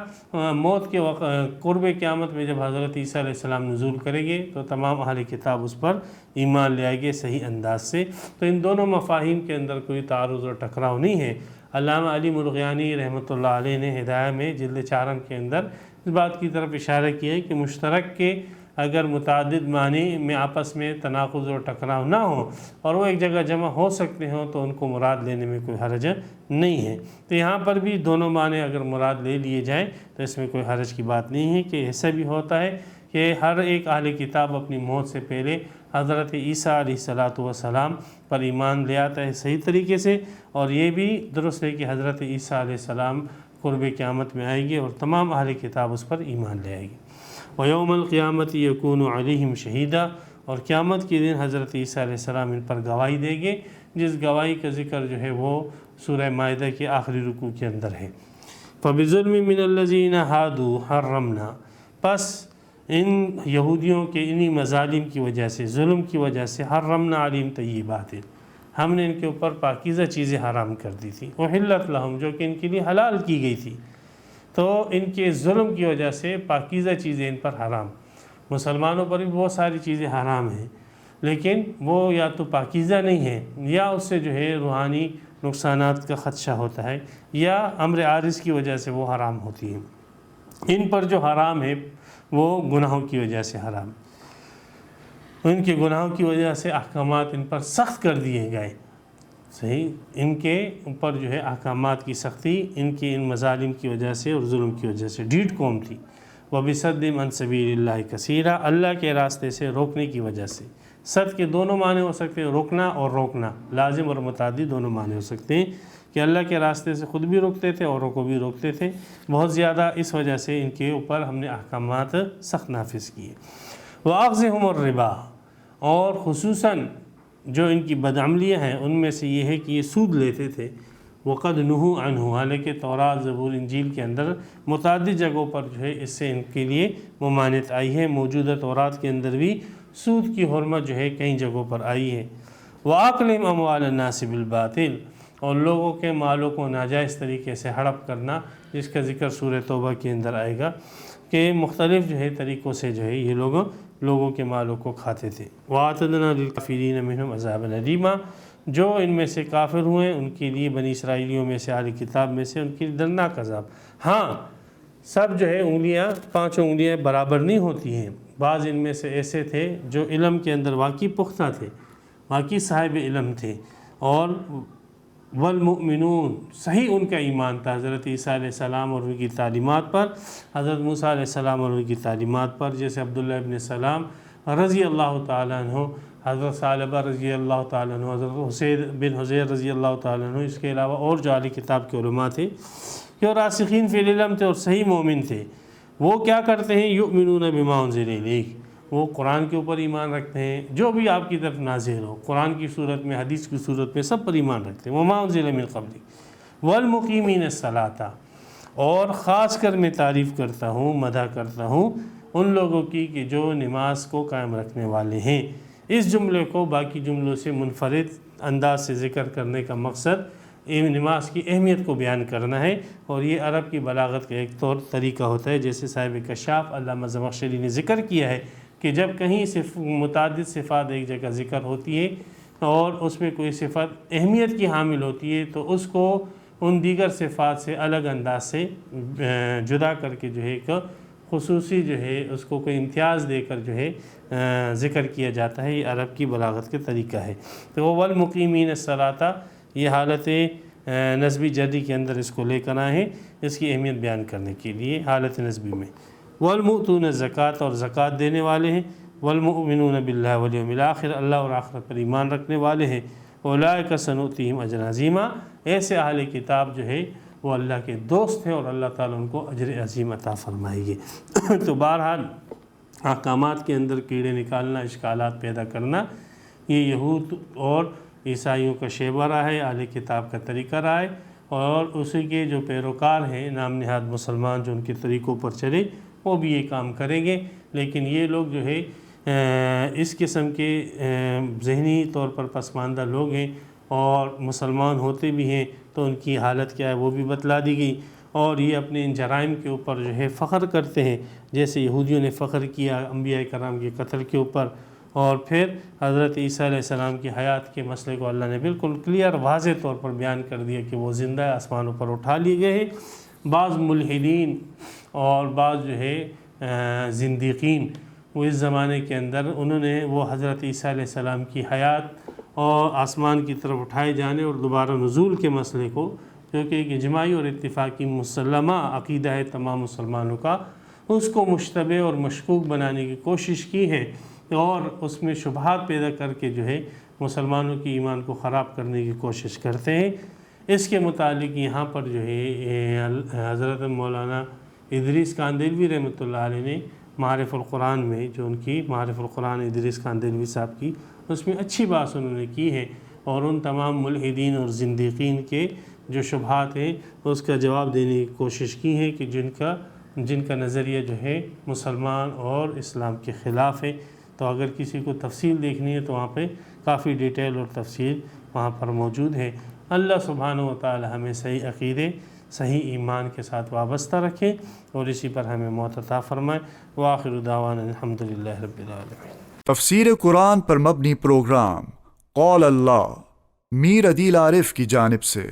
موت کے وقت قرب قیامت میں جب حضرت عیسیٰ علیہ السلام نزول کریں گے تو تمام اہل کتاب اس پر ایمان لے آئے گے صحیح انداز سے۔ تو ان دونوں مفاہیم کے اندر کوئی تعارض اور ٹکراؤ نہیں ہے۔ علامہ علی مرغیانی رحمۃ اللہ علیہ نے ہدایہ میں جلد 4 کے اندر اس بات کی طرف اشارہ کیا ہے کہ مشترک کے اگر متعدد معنی میں آپس میں تناقض اور ٹکراؤ نہ ہو اور وہ ایک جگہ جمع ہو سکتے ہوں تو ان کو مراد لینے میں کوئی حرج نہیں ہے۔ تو یہاں پر بھی دونوں معنی اگر مراد لے لیے جائیں تو اس میں کوئی حرج کی بات نہیں ہے، کہ ایسا بھی ہوتا ہے کہ ہر ایک اہل کتاب اپنی موت سے پہلے حضرت عیسیٰ علیہ السلام پر ایمان لے آتا ہے صحیح طریقے سے، اور یہ بھی درست ہے کہ حضرت عیسیٰ علیہ السلام قرب قیامت میں آئے گی اور تمام اہل کتاب اس پر ایمان لے آئے گی۔ وَيَوْمَ الْقِيَامَةِ يَكُونُ عَلَيْهِمْ شَهِيدًا، اور قیامت کے دن حضرت عیسیٰ علیہ السلام ان پر گواہی دیں گے، جس گواہی کا ذکر جو ہے وہ سورہ مائدہ کے آخری رکوع کے اندر ہے۔ فَبِظُلْمٍ مِّنَ الَّذِينَ هَادُوا حَرَّمْنَا، پس ان یہودیوں کے انہی مظالم کی وجہ سے، ظلم کی وجہ سے، حرمنا علیہم طیبات، ہم نے ان کے اوپر پاکیزہ چیزیں حرام کر دی تھی، احلت لہم، جو کہ ان کے لیے حلال کی گئی تھی۔ تو ان کے ظلم کی وجہ سے پاکیزہ چیزیں ان پر حرام، مسلمانوں پر بھی بہت ساری چیزیں حرام ہیں، لیکن وہ یا تو پاکیزہ نہیں ہیں، یا اس سے جو ہے روحانی نقصانات کا خدشہ ہوتا ہے، یا امر عارض کی وجہ سے وہ حرام ہوتی ہیں۔ ان پر جو حرام ہے وہ گناہوں کی وجہ سے حرام، ان کے گناہوں کی وجہ سے احکامات ان پر سخت کر دیے گئے، صحیح، ان کے اوپر جو ہے احکامات کی سختی ان کے ان مظالم کی وجہ سے اور ظلم کی وجہ سے۔ ڈھیٹ قوم تھی، وَبِصَدٍّ عَن سَبِيلِ اللَّهِ كَثِيرًا، اللہ کے راستے سے روکنے کی وجہ سے۔ صد کے دونوں معنی ہو سکتے ہیں، روکنا اور روکنا، لازم اور متعدی دونوں معنی ہو سکتے ہیں، کہ اللہ کے راستے سے خود بھی روکتے تھے، اوروں کو بھی روکتے تھے بہت زیادہ، اس وجہ سے ان کے اوپر ہم نے احکامات سخت نافذ کیے۔ وَأَخْذِهُمُ الرِّبَا، اور خصوصاً جو ان کی بدعملیاں ہیں ان میں سے یہ ہے کہ یہ سود لیتے تھے۔ وَقَدْ نُهُوا عَنْهُ، حالانکہ تورات، زبور، انجیل کے اندر متعدد جگہوں پر جو ہے اس سے ان کے لیے ممانعت آئی ہے۔ موجودہ تورات کے اندر بھی سود کی حرمت جو ہے کئی جگہوں پر آئی ہے۔ وَأَكْلِهِمْ أَمْوَالَ النَّاسِ بِالْبَاطِلِ، اور لوگوں کے مالوں کو ناجائز طریقے سے ہڑپ کرنا، جس کا ذکر سورہ توبہ کے اندر آئے گا، کہ مختلف جو ہے طریقوں سے جو ہے یہ لوگوں کے مالوں کو کھاتے تھے۔ وَأَعْتَدْنَا لِلْكَافِرِينَ مِنْهُمْ عَذَابًا أَلِيمًا، جو ان میں سے کافر ہوئے ان کے لیے، بنی اسرائیلیوں میں سے، اہل کتاب میں سے، ان کے لیے دردناک عذاب۔ ہاں، سب جو ہے انگلیاں، پانچوں انگلیاں برابر نہیں ہوتی ہیں، بعض ان میں سے ایسے تھے جو علم کے اندر واقعی پختہ تھے، واقعی صاحب علم تھے، اور والمؤمنون، صحیح ان کا ایمان تھا حضرت عیسیٰ علیہ السلام اور ان کی تعلیمات پر، حضرت موسیٰ علیہ السلام اور ان کی تعلیمات پر، جیسے عبداللہ ابن سلام رضی اللہ تعالیٰ عنہ، حضرت ثعلبہ رضی اللہ تعالیٰ عنہ، حضرت حسین بن حضیر رضی اللہ تعالیٰ عنہ، اس کے علاوہ اور جو اہل کتاب کے علماء تھے کہ وہ راسخین فی العلم تھے اور صحیح مومن تھے۔ وہ کیا کرتے ہیں؟ یؤمنون بما انزل الیک، وہ قرآن کے اوپر ایمان رکھتے ہیں، جو بھی آپ کی طرف نازل ہو، قرآن کی صورت میں، حدیث کی صورت میں، سب پر ایمان رکھتے ہیں۔ وما انزل من قبلک والمقیمین الصلاۃ، اور خاص کر میں تعریف کرتا ہوں، مدح کرتا ہوں ان لوگوں کی کہ جو نماز کو قائم رکھنے والے ہیں۔ اس جملے کو باقی جملوں سے منفرد انداز سے ذکر کرنے کا مقصد نماز کی اہمیت کو بیان کرنا ہے، اور یہ عرب کی بلاغت کا ایک طریقہ ہوتا ہے، جیسے صاحب کشاف علامہ زمخشری نے ذکر کیا ہے کہ جب کہیں متعدد صفات ایک جگہ ذکر ہوتی ہے اور اس میں کوئی صفت اہمیت کی حامل ہوتی ہے تو اس کو ان دیگر صفات سے الگ انداز سے جدا کر کے جو ہے ایک خصوصی جو ہے اس کو کوئی امتیاز دے کر جو ہے ذکر کیا جاتا ہے۔ یہ عرب کی بلاغت کا طریقہ ہے۔ تو وہ والمقیمین الصلاۃ، یہ حالت نسبی جری کے اندر اس کو لے کر آئے ہیں، اس کی اہمیت بیان کرنے کے لیے حالت نسبی میں۔ والمؤتون الزکوٰۃ، اور زکوٰۃ دینے والے ہیں۔ والمؤمنون باللہ والیوم الآخر، اللہ اور آخرت پر ایمان رکھنے والے ہیں۔ اولئک سنؤتیہم اجرا عظیما، ایسے اہل کتاب جو ہے وہ اللہ کے دوست ہیں اور اللہ تعالیٰ ان کو اجر عظیم عطا فرمائیں گے۔ تو بہرحال احکامات کے اندر کیڑے نکالنا، اشکالات پیدا کرنا، یہ یہود اور عیسائیوں کا شیبہ رہا ہے، اہل کتاب کا طریقہ رہا ہے، اور اسی کے جو پیروکار ہیں نام نہاد مسلمان جو ان کے طریقوں پر چلے وہ بھی یہ کام کریں گے۔ لیکن یہ لوگ جو ہے اس قسم کے ذہنی طور پر پسماندہ لوگ ہیں، اور مسلمان ہوتے بھی ہیں تو ان کی حالت کیا ہے وہ بھی بتلا دی گئی، اور یہ اپنے ان جرائم کے اوپر جو ہے فخر کرتے ہیں، جیسے یہودیوں نے فخر کیا انبیاء کرام کے قتل کے اوپر، اور پھر حضرت عیسیٰ علیہ السلام کی حیات کے مسئلے کو اللہ نے بالکل کلیئر واضح طور پر بیان کر دیا کہ وہ زندہ آسمانوں پر اٹھا لیے گئے ہیں۔ بعض ملحدین اور بعض جو ہے زندیقین وہ اس زمانے کے اندر انہوں نے وہ حضرت عیسیٰ علیہ السلام کی حیات اور آسمان کی طرف اٹھائے جانے اور دوبارہ نزول کے مسئلے کو، جو کہ ایک اجماعی اور اتفاقی مسلمہ عقیدہ ہے تمام مسلمانوں کا، اس کو مشتبہ اور مشکوک بنانے کی کوشش کی ہے، اور اس میں شبہات پیدا کر کے جو ہے مسلمانوں کی ایمان کو خراب کرنے کی کوشش کرتے ہیں۔ اس کے متعلق یہاں پر جو ہے حضرت مولانا ادریس کاندھلوی رحمۃ اللہ علیہ نے معارف القرآن میں، جو ان کی معارف القرآن ادریس کاندھلوی صاحب کی، اس میں اچھی بات انہوں نے کی ہے۔ اور ان تمام ملحدین اور زندیقین کے جو شبہات ہیں اس کا جواب دینے کی کوشش کی ہے کہ جن کا نظریہ جو ہے مسلمان اور اسلام کے خلاف ہے۔ تو اگر کسی کو تفصیل دیکھنی ہے تو وہاں پہ کافی ڈیٹیل اور تفصیل وہاں پر موجود ہے۔ اللہ سبحانہ و تعالی ہمیں صحیح عقیدے صحیح ایمان کے ساتھ وابستہ رکھے اور اسی پر ہمیں موت عطا فرمائے۔ وآخر دعوانا الحمدللہ رب العالمین۔ تفسیر قرآن پر مبنی پروگرام قول اللہ میر عدیل عارف کی جانب سے